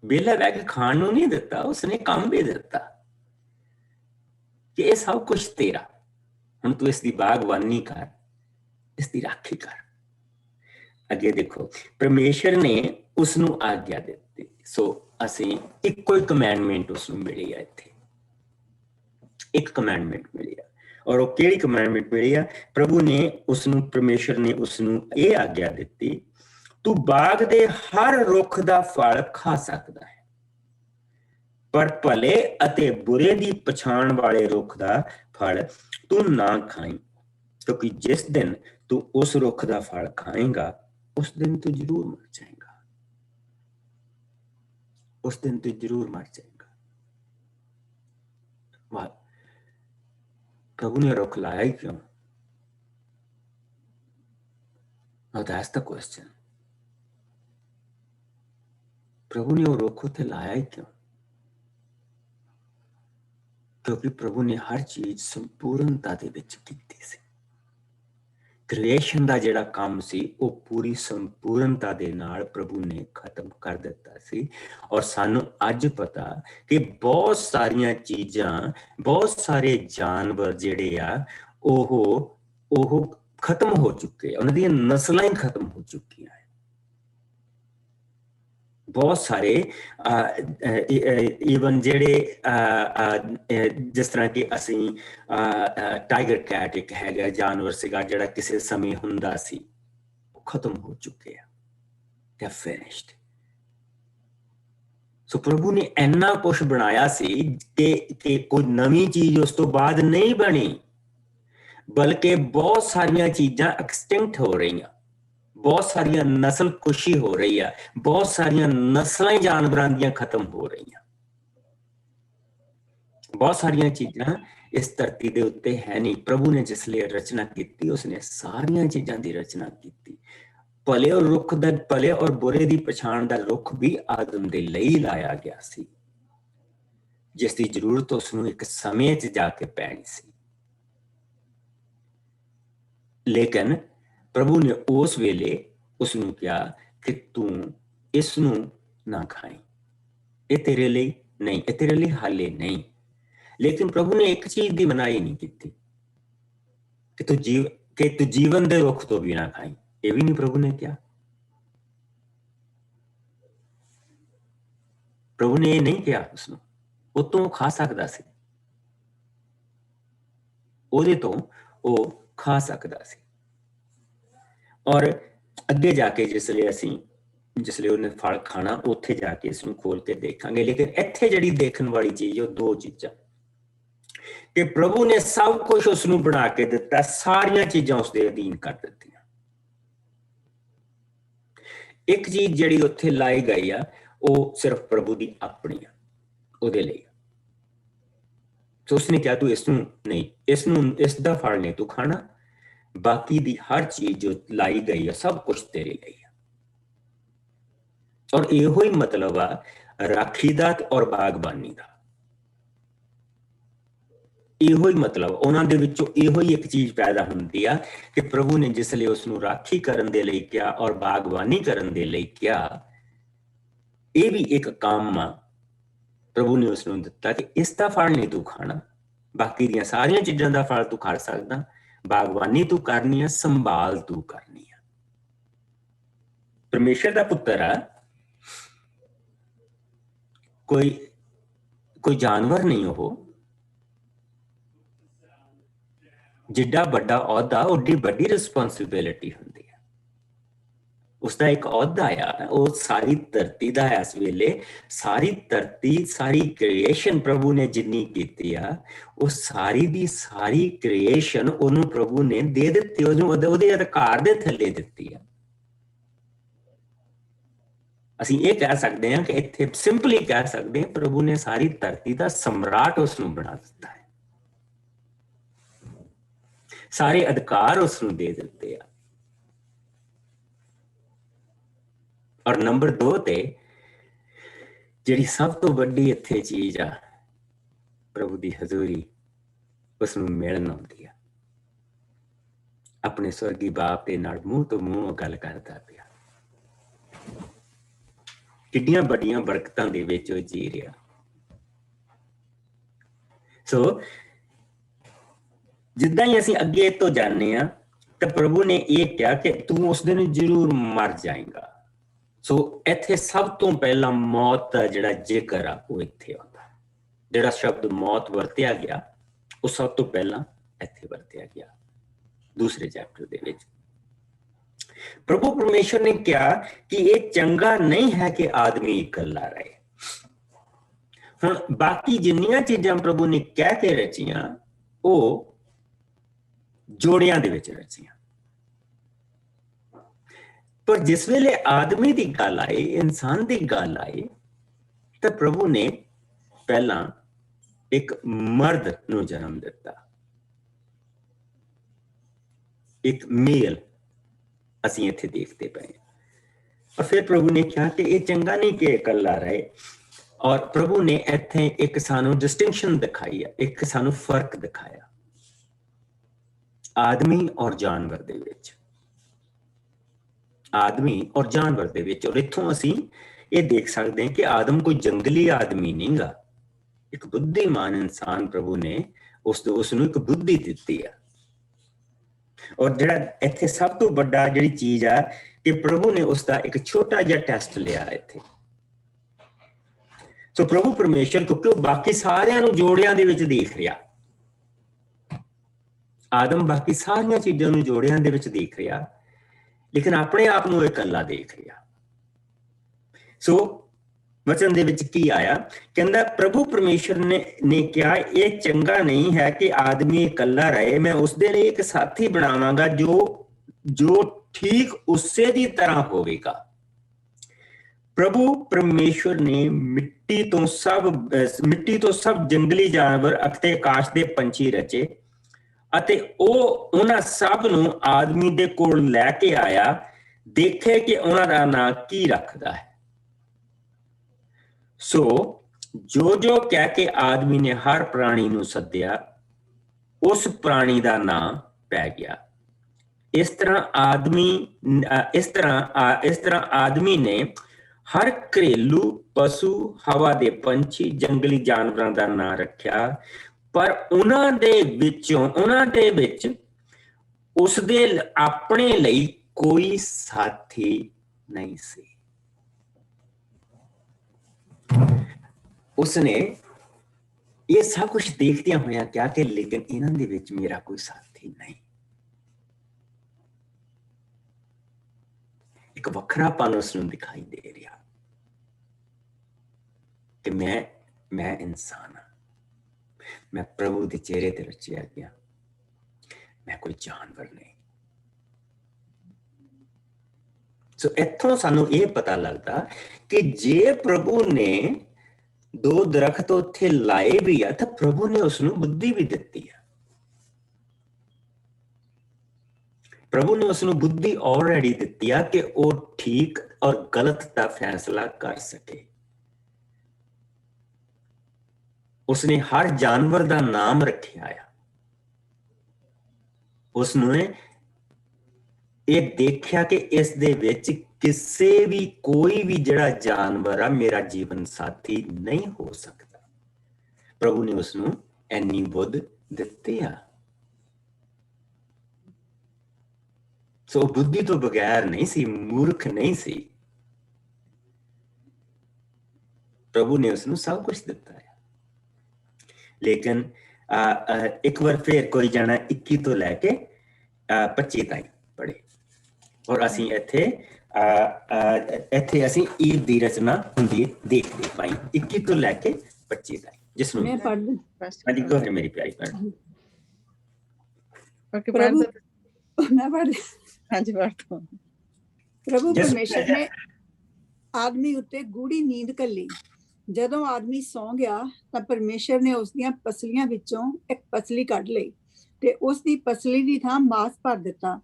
ਵਿਹਲਾ ਬਹਿ ਕੇ ਖਾਣ ਨੂੰ ਨਹੀਂ ਦਿੱਤਾ, ਉਸਨੇ ਕੰਮ ਵੀ ਦਿੱਤਾ ਕਿ ਇਹ ਸਭ ਕੁਝ ਤੇਰਾ, ਹੁਣ ਤੂੰ ਇਸ ਦੀ ਬਾਗਬਾਨੀ ਕਰ, ਇਸ ਦੀ ਰਾਖੀ ਕਰ। ਅੱਗੇ ਦੇਖੋ, ਪਰਮੇਸ਼ਰ ਨੇ ਉਸ ਨੂੰ ਆਗਿਆ ਦਿੱਤੀ। ਸੋ ਅਸੀਂ ਇੱਕੋ ਹੀ ਕਮੈਂਡਮੈਂਟ ਉਸ ਨੂੰ ਮਿਲੀ ਆ, ਇੱਥੇ ਇੱਕ ਕਮੈਂਡਮੈਂਟ ਮਿਲੀ ਆ। ਔਰ ਉਹ ਕਿਹੜੀ ਕਮੈਂਡਮੈਂਟ ਮਿਲੀ ਆ? ਪ੍ਰਭੂ ਨੇ ਉਸ ਨੂੰ, ਪਰਮੇਸ਼ਰ ਨੇ ਉਸ ਨੂੰ ਇਹ ਆਗਿਆ ਦਿੱਤੀ, ਤੂੰ ਬਾਗ ਦੇ ਹਰ ਰੁੱਖ ਦਾ ਫਲ ਖਾ ਸਕਦਾ ਹੈ, ਪਰ ਭਲੇ ਅਤੇ ਬੁਰੇ ਦੀ ਪਛਾਣ ਵਾਲੇ ਰੁੱਖ ਦਾ ਫਲ ਤੂੰ ਨਾ ਖਾਈਂ, ਕਿਉਂਕਿ ਜਿਸ ਦਿਨ ਤੂੰ ਉਸ ਰੁੱਖ ਦਾ ਫਲ ਖਾਏਂਗਾ ਉਸ ਦਿਨ ਤੂੰ ਜ਼ਰੂਰ ਮਰ ਜਾਏਗਾ, ਉਸ ਦਿਨ ਤੂੰ ਜ਼ਰੂਰ ਮਰ ਜਾਏਗਾ। ਵਾਹ, ਪ੍ਰਭੂ ਨੇ ਰੁੱਖ ਲਾਇਆ ਹੀ ਕਿਉਂ? Now that's the question. ਪ੍ਰਭੂ ਨੇ ਉਹ ਰੁੱਖ ਉੱਥੇ ਲਾਇਆ ਹੀ ਕਿਉਂ? ਕਿਉਂਕਿ ਪ੍ਰਭੂ ਨੇ ਹਰ ਚੀਜ਼ ਸੰਪੂਰਨਤਾ ਦੇ ਵਿੱਚ ਕੀਤੀ ਸੀ। ਕ੍ਰੀਏਸ਼ਨ ਦਾ ਜਿਹੜਾ ਕੰਮ ਸੀ ਉਹ ਪੂਰੀ ਸੰਪੂਰਨਤਾ ਦੇ ਨਾਲ ਪ੍ਰਭੂ ਨੇ ਖਤਮ ਕਰ ਦਿੱਤਾ ਸੀ। ਔਰ ਸਾਨੂੰ ਅੱਜ ਪਤਾ ਕਿ ਬਹੁਤ ਸਾਰੀਆਂ ਚੀਜ਼ਾਂ, ਬਹੁਤ ਸਾਰੇ ਜਾਨਵਰ ਜਿਹੜੇ ਆ ਉਹ ਖਤਮ ਹੋ ਚੁੱਕੇ, ਉਹਨਾਂ ਦੀਆਂ ਨਸਲਾਂ ਹੀ ਖਤਮ ਹੋ ਚੁੱਕੀਆਂ। ਬਹੁਤ ਸਾਰੇ ਈਵਨ ਜਿਹੜੇ ਜਿਸ ਤਰ੍ਹਾਂ ਕਿ ਅਸੀਂ ਟਾਈਗਰ ਕੈਟ ਇੱਕ ਹੈਗਾ ਜਾਨਵਰ ਸੀਗਾ ਜਿਹੜਾ ਕਿਸੇ ਸਮੇਂ ਹੁੰਦਾ ਸੀ, ਉਹ ਖਤਮ ਹੋ ਚੁੱਕੇ ਆ, they are finished। ਸੋ ਪ੍ਰਭੂ ਨੇ ਇੰਨਾ ਕੁਛ ਬਣਾਇਆ ਸੀ ਕਿ ਕੋਈ ਨਵੀਂ ਚੀਜ਼ ਉਸ ਤੋਂ ਬਾਅਦ ਨਹੀਂ ਬਣੀ, ਬਲਕਿ ਬਹੁਤ ਸਾਰੀਆਂ ਚੀਜ਼ਾਂ ਐਕਸਟਿੰਕਟ ਹੋ ਰਹੀਆਂ, ਬਹੁਤ ਸਾਰੀਆਂ ਨਸਲ ਕੁਸ਼ੀ ਹੋ ਰਹੀ ਆ, ਬਹੁਤ ਸਾਰੀਆਂ ਨਸਲਾਂ ਜਾਨਵਰਾਂ ਦੀਆਂ ਖਤਮ ਹੋ ਰਹੀਆਂ। ਬਹੁਤ ਸਾਰੀਆਂ ਚੀਜ਼ਾਂ ਇਸ ਧਰਤੀ ਦੇ ਉੱਤੇ ਹੈ ਨਹੀਂ। ਪ੍ਰਭੂ ਨੇ ਜਿਸ ਲਈ ਰਚਨਾ ਕੀਤੀ, ਉਸਨੇ ਸਾਰੀਆਂ ਚੀਜ਼ਾਂ ਦੀ ਰਚਨਾ ਕੀਤੀ। ਭਲੇ ਔਰ ਰੁੱਖ ਦਾ, ਭਲੇ ਔਰ ਬੁਰੇ ਦੀ ਪਛਾਣ ਦਾ ਰੁੱਖ ਵੀ ਆਦਮ ਦੇ ਲਈ ਲਾਇਆ ਗਿਆ ਸੀ, ਜਿਸ ਦੀ ਜ਼ਰੂਰਤ ਉਸਨੂੰ ਇੱਕ ਸਮੇਂ 'ਚ ਜਾ ਕੇ ਪੈਣੀ ਸੀ। ਲੇਕਿਨ ਪ੍ਰਭੂ ਨੇ ਉਸ ਵੇਲੇ ਉਸ ਨੂੰ ਕਿਹਾ ਕਿ ਤੂੰ ਇਸ ਨੂੰ ਨਾ ਖਾਈ, ਇਹ ਤੇਰੇ ਲਈ ਨਹੀਂ, ਇਹ ਤੇਰੇ ਲਈ ਹਾਲੇ ਨਹੀਂ। लेकिन प्रभु ने एक चीज की मनाही नहीं की कि तू जीवन के रुख तो भी ना खाई, ये भी नहीं प्रभु ने कहा। प्रभु ने ये नहीं कहा उसनों, उतों खा सकता सी, ਉਹਦੇ ਤੋਂ ਉਹ ਖਾ ਸਕਦਾ ਸੀ। ਔਰ ਅੱਗੇ ਜਾ ਕੇ ਜਿਸਲੇ ਉਹਨੇ ਫਲ ਖਾਣਾ ਉੱਥੇ ਜਾ ਕੇ ਇਸ ਨੂੰ ਖੋਲ ਕੇ ਦੇਖਾਂਗੇ। ਲੇਕਿਨ ਇੱਥੇ ਜਿਹੜੀ ਦੇਖਣ ਵਾਲੀ ਚੀਜ਼ ਉਹ ਦੋ ਚੀਜ਼ਾਂ ਕਿ ਪ੍ਰਭੂ ਨੇ ਸਭ ਕੁਝ ਉਸ ਨੂੰ ਬਣਾ ਕੇ ਦਿੱਤਾ, ਸਾਰੀਆਂ ਚੀਜ਼ਾਂ ਉਸਦੇ ਅਧੀਨ ਕਰ ਦਿੱਤੀਆਂ। ਇੱਕ ਚੀਜ਼ ਜਿਹੜੀ ਉੱਥੇ ਲਾਈ ਗਈ ਆ ਉਹ ਸਿਰਫ ਪ੍ਰਭੂ ਦੀ ਆਪਣੀ ਆ, ਉਹਦੇ ਲਈ। तो उसने क्या तू इसनू नहीं, इसका फल नहीं तू खाना, बाकी दी हर चीज जो लाई गई है सब कुछ तेरे लिए है। और यो ही मतलब आ राखी दा और बागबानी दा, यो ही मतलब उन्हां दे विचों यो ही एक चीज पैदा हुंदी आ कि प्रभु ने जिसले उसनू राखी करन दे लई क्या और बागबानी करन दे लई क्या, ये भी एक काम आ प्रभु ने उसनू दिता कि इसका फल नहीं तू खाना, बाकी दियां सारियां चीजां दा फल तू खा सकदा, बागबानी तू करनी है, संभाल तू करनी है। परमेश्वर दा पुत्तर आ, कोई जानवर नहीं हो, जिड्डा बड़ा औहदा उड्डी बड़ी रिस्पोंसिबिलिटी हुंदी है। उसका एक औहदा आ, वो सारी धरती का इस वेले सारी धरती सारी क्रिएशन प्रभु ने जिन्नी कीती आ, वो सारी दी सारी क्रिएशन उन्होंने प्रभु ने दे दिती, उहदे अधिकार दे थल्ले दिती है। ਅਸੀਂ ਇਹ ਕਹਿ ਸਕਦੇ ਹਾਂ ਕਿ ਇੱਥੇ ਸਿੰਪਲੀ ਕਹਿ ਸਕਦੇ ਹਾਂ ਪ੍ਰਭੂ ਨੇ ਸਾਰੀ ਧਰਤੀ ਦਾ ਸਮਰਾਟ ਉਸ ਨੂੰ ਬਣਾ ਦਿੱਤਾ ਹੈ, ਸਾਰੇ ਅਧਿਕਾਰ ਉਸ ਨੂੰ ਦੇ ਦਿੱਤੇ ਆ। और नंबर 2 ते जिहड़ी सब तो वड्डी इत्थे चीज आ प्रभु दी हजूरी उसनूं मिलण आउंदी आ, अपने स्वर्गी बाप दे नाल मूंह तो मूंह गल करदा पिया। किड्डियां बड़ियां बरकतां दे विच ओ जी रिहा। सो जिद्दां ही असीं अगे तो जाने आ तां प्रभु ने ये कहा कि तू उस दिन जरूर मर जाएगा। सो इत्थे सब तो पहला मौत का जिहड़ा जिक्र आ वो इत्थे आउंदा, जिहड़ा शब्द मौत वरतिया गया वो सब तो पहला इत्थे वरतिया गया दूसरे चैप्टर दे विच। प्रभु परमेश्वर ने कहा कि ये चंगा नहीं है कि आदमी इकल्ला रहे। हुण बाकी जिन्नियां चीजां प्रभु ने कह के रचियां वो जोड़ियां दे विच रचियां, पर जिस वेले आदमी की गल आए, इंसान की गल आए, तो प्रभु ने पहला एक मर्द नूं जन्म दिता, एक मेल असीं इत्थे देखते पे। और फिर प्रभु ने कहा कि ये चंगा नहीं कि इकल्ला रहे। और प्रभु ने इत्थे एक सानू डिस्टिंक्शन दिखाई है, एक सानू फर्क दिखाया आदमी और जानवर दे विच, आदमी और जानवर दे विच। और इत्थों असीं ये देख सकते हैं कि आदम कोई जंगली आदमी नहीं गा, एक बुद्धिमान इंसान प्रभु ने उसनूं एक बुद्धि दित्ती है। और जिहड़ा इत्थे सब तो बड़ा जिहड़ी चीज आ कि प्रभु ने उसका एक छोटा जिहा टेस्ट लिया इत्थे। सो प्रभु परमेश्वर क्योंकि बाकी सारियां नूं जोड़ियां दे विच देख रिहा, आदम बाकी सारियां चीजां नूं जोड़ियां दे विच देख रिहा, लेकिन अपने आप को इकल्ला देख लिया। सो वचन दे विच की आया, कहंदा प्रभु परमेश्वर ने कहा यह चंगा नहीं है कि आदमी इकल्ला रहे, मैं उसदे लिए एक साथी बनावांगा जो ठीक उससे दी तरह होवेगा। प्रभु परमेश्वर ने मिट्टी तो सब जंगली जानवर अते आकाश दे पंछी रचे ਅਤੇ ਉਹ ਉਹਨਾਂ ਸਭ ਨੂੰ ਆਦਮੀ ਦੇ ਕੋਲ ਲੈ ਕੇ ਆਇਆ, ਦੇਖੇ ਕਿ ਉਹਨਾਂ ਦਾ ਨਾਂ ਕੀ ਰੱਖਦਾ ਹੈ। ਸੋ ਜੋ ਕਹਿ ਕੇ ਆਦਮੀ ਨੇ ਹਰ ਪ੍ਰਾਣੀ ਨੂੰ ਸੱਦਿਆ, ਉਸ ਪ੍ਰਾਣੀ ਦਾ ਨਾਂ ਪੈ ਗਿਆ। ਇਸ ਤਰ੍ਹਾਂ ਆਦਮੀ ਨੇ हर घरेलू पशु, हवा दे पंछी, जंगली जानवरां दा नां रखिया। ਪਰ ਉਹਨਾਂ ਦੇ ਵਿੱਚ ਉਸਦੇ ਆਪਣੇ ਲਈ ਕੋਈ ਸਾਥੀ ਨਹੀਂ ਸੀ। ਉਸਨੇ ਇਹ ਸਭ ਕੁਝ ਦੇਖਦਿਆਂ ਹੋਇਆ ਕਿਹਾ ਕਿ ਲੇਕਿਨ ਇਹਨਾਂ ਦੇ ਵਿੱਚ ਮੇਰਾ ਕੋਈ ਸਾਥੀ ਨਹੀਂ। ਇੱਕ ਵੱਖਰਾਪਨ ਉਸ ਨੂੰ ਦਿਖਾਈ ਦੇ ਰਿਹਾ ਕਿ ਮੈਂ ਇਨਸਾਨ ਹਾਂ, ਮੈਂ ਪ੍ਰਭੂ ਦੇ ਚਿਹਰੇ ਤੇ ਰਚਿਆ ਗਿਆ, ਮੈਂ ਕੋਈ ਜਾਨਵਰ ਨਹੀਂ। ਸੋ ਇੱਥੋਂ ਸਾਨੂੰ ਇਹ ਪਤਾ ਲੱਗਦਾ ਕਿ ਜੇ ਪ੍ਰਭੂ ਨੇ 2 ਦਰਖਤ ਉੱਥੇ ਲਾਏ ਵੀ ਆ ਤਾਂ ਪ੍ਰਭੂ ਨੇ ਉਸ ਨੂੰ ਬੁੱਧੀ ਵੀ ਦਿੱਤੀ ਆ। ਪ੍ਰਭੂ ਨੇ ਉਸ ਨੂੰ ਬੁੱਧੀ ਆਲਰੇਡੀ ਦਿੱਤੀ ਆ ਕਿ ਉਹ ਠੀਕ ਔਰ ਗਲਤ ਦਾ ਫੈਸਲਾ ਕਰ ਸਕੇ। ਉਸਨੇ ਹਰ ਜਾਨਵਰ ਦਾ ਨਾਮ ਰੱਖਿਆ ਆ। ਉਸਨੂੰ ਇਹ ਦੇਖਿਆ ਕਿ ਇਸ ਦੇ ਵਿੱਚ ਕੋਈ ਵੀ ਜਿਹੜਾ ਜਾਨਵਰ ਆ ਮੇਰਾ ਜੀਵਨ ਸਾਥੀ ਨਹੀਂ ਹੋ ਸਕਦਾ। ਪ੍ਰਭੂ ਨੇ ਉਸ ਨੂੰ ਇੰਨੀ ਬੁੱਧ ਦਿੱਤੀ ਆ। ਸੋ ਬੁੱਧੀ ਤੋਂ ਬਗੈਰ ਨਹੀਂ ਸੀ, ਮੂਰਖ ਨਹੀਂ ਸੀ। ਪ੍ਰਭੂ ਨੇ ਉਸ ਨੂੰ ਸਭ ਕੁਝ ਦਿੱਤਾ ਹੈ। ਲੇਕਿਨ ਇੱਕ ਵਾਰ ਫਿਰ ਕੋਈ ਜਾਣਾ 21 ਤੋਂ ਲੈ ਕੇ 25 ਤਾਈਂ ਪੜ੍ਹੇ ਔਰ ਅਸੀਂ ਇੱਥੇ ਅਸੀਂ ਈਦ ਦੀ ਰਚਨਾ ਹੁੰਦੀ ਦੇਖਦੇ ਪਾਈ 21 ਤੋਂ ਲੈ ਕੇ 25 ਤਾਈਂ, ਜਿਸ ਨੂੰ ਮੈਂ ਪੜ੍ਹ ਦੂੰ। ਹਾਂਜੀ ਕਹੋ ਮੇਰੀ ਪਿਆਰੀ ਭੈਣ। ਓਕੇ ਪ੍ਰਭੂ ਮੈਂ ਪੜ੍ਹ ਹਾਂਜੀ ਪੜ੍ਹ ਦੋ। ਪ੍ਰਭੂ ਪਰਮੇਸ਼ਰ ਨੇ ਆਦਮੀ ਉੱਤੇ ਗੂੜੀ ਨੀਂਦ ਘੱਲੀ। ਜਦੋਂ ਆਦਮੀ ਸੌਂ ਗਿਆ ਤਾਂ ਪਰਮੇਸ਼ਰ ਨੇ ਉਸ ਦੀਆਂ ਪਸਲੀਆਂ ਵਿੱਚੋਂ ਇੱਕ ਪਸਲੀ ਕੱਢ ਲਈ ਤੇ ਉਸ ਦੀ ਪਸਲੀ ਦੀ ਥਾਂ ਮਾਸ ਭਰ ਦਿੱਤਾ।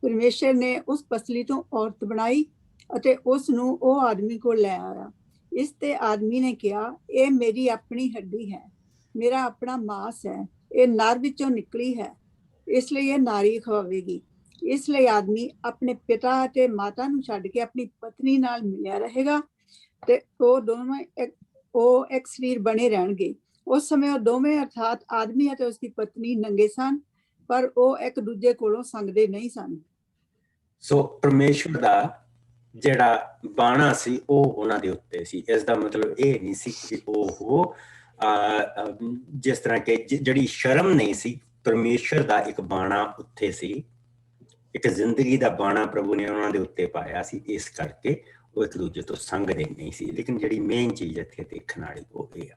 ਪਰਮੇਸ਼ਰ ਨੇ ਉਸ ਪਸਲੀ ਤੋਂ ਔਰਤ ਬਣਾਈ ਅਤੇ ਉਸ ਨੂੰ ਉਹ ਆਦਮੀ ਕੋਲ ਲੈ ਆਇਆ। ਇਸ ਤੇ ਆਦਮੀ ਨੇ ਕਿਹਾ, ਇਹ ਮੇਰੀ ਆਪਣੀ ਹੱਡੀ ਹੈ, ਮੇਰਾ ਆਪਣਾ ਮਾਸ ਹੈ, ਇਹ ਨਰ ਵਿੱਚੋਂ ਨਿਕਲੀ ਹੈ, ਇਸ ਲਈ ਇਹ ਨਾਰੀ ਖਵਾਵੇਗੀ। ਇਸ ਲਈ ਆਦਮੀ ਆਪਣੇ ਪਿਤਾ ਅਤੇ ਮਾਤਾ ਨੂੰ ਛੱਡ ਕੇ ਆਪਣੀ ਪਤਨੀ ਨਾਲ ਮਿਲਿਆ ਰਹੇਗਾ ਤੇ ਉਹ ਦੋਵੇਂ ਇੱਕ ਸਰੀਰ ਬਣੇ ਰਹਿਣਗੇ। ਉਸ ਸਮੇਂ ਉਹ ਦੋਵੇਂ ਅਰਥਾਤ ਆਦਮੀ ਅਤੇ ਉਸਦੀ ਪਤਨੀ ਨੰਗੇ ਸਨ, ਪਰ ਉਹ ਇੱਕ ਦੂਜੇ ਕੋਲੋਂ ਸੰਗਦੇ ਨਹੀਂ ਸਨ। ਸੋ ਪਰਮੇਸ਼ਵਰ ਦਾ ਜਿਹੜਾ ਬਾਣਾ ਸੀ ਉਹ ਉਹਨਾਂ ਦੇ ਉੱਤੇ ਸੀ। ਇਸ ਦਾ ਮਤਲਬ ਇਹ ਨਹੀਂ ਸੀ ਕਿ ਉਹ ਜਿਸ ਤਰ੍ਹਾਂ ਕਿ ਜਿਹੜੀ ਸ਼ਰਮ ਨਹੀਂ ਸੀ, ਪਰਮੇਸ਼ਵਰ ਦਾ ਇੱਕ ਬਾਣਾ ਉੱਤੇ ਸੀ, ਇੱਕ ਜ਼ਿੰਦਗੀ ਦਾ ਬਾਣਾ ਪ੍ਰਭੂ ਨੇ ਉਹਨਾਂ ਦੇ ਉੱਤੇ ਪਾਇਆ ਸੀ। ਇਸ ਕਰਕੇ ਉਹ ਇੱਕ ਦੂਜੇ ਤੋਂ ਸੰਗਦੇ ਨਹੀਂ ਸੀ। ਲੇਕਿਨ ਜਿਹੜੀ ਮੇਨ ਚੀਜ਼ ਇੱਥੇ ਦੇਖਣ ਵਾਲੀ ਉਹ ਇਹ ਆ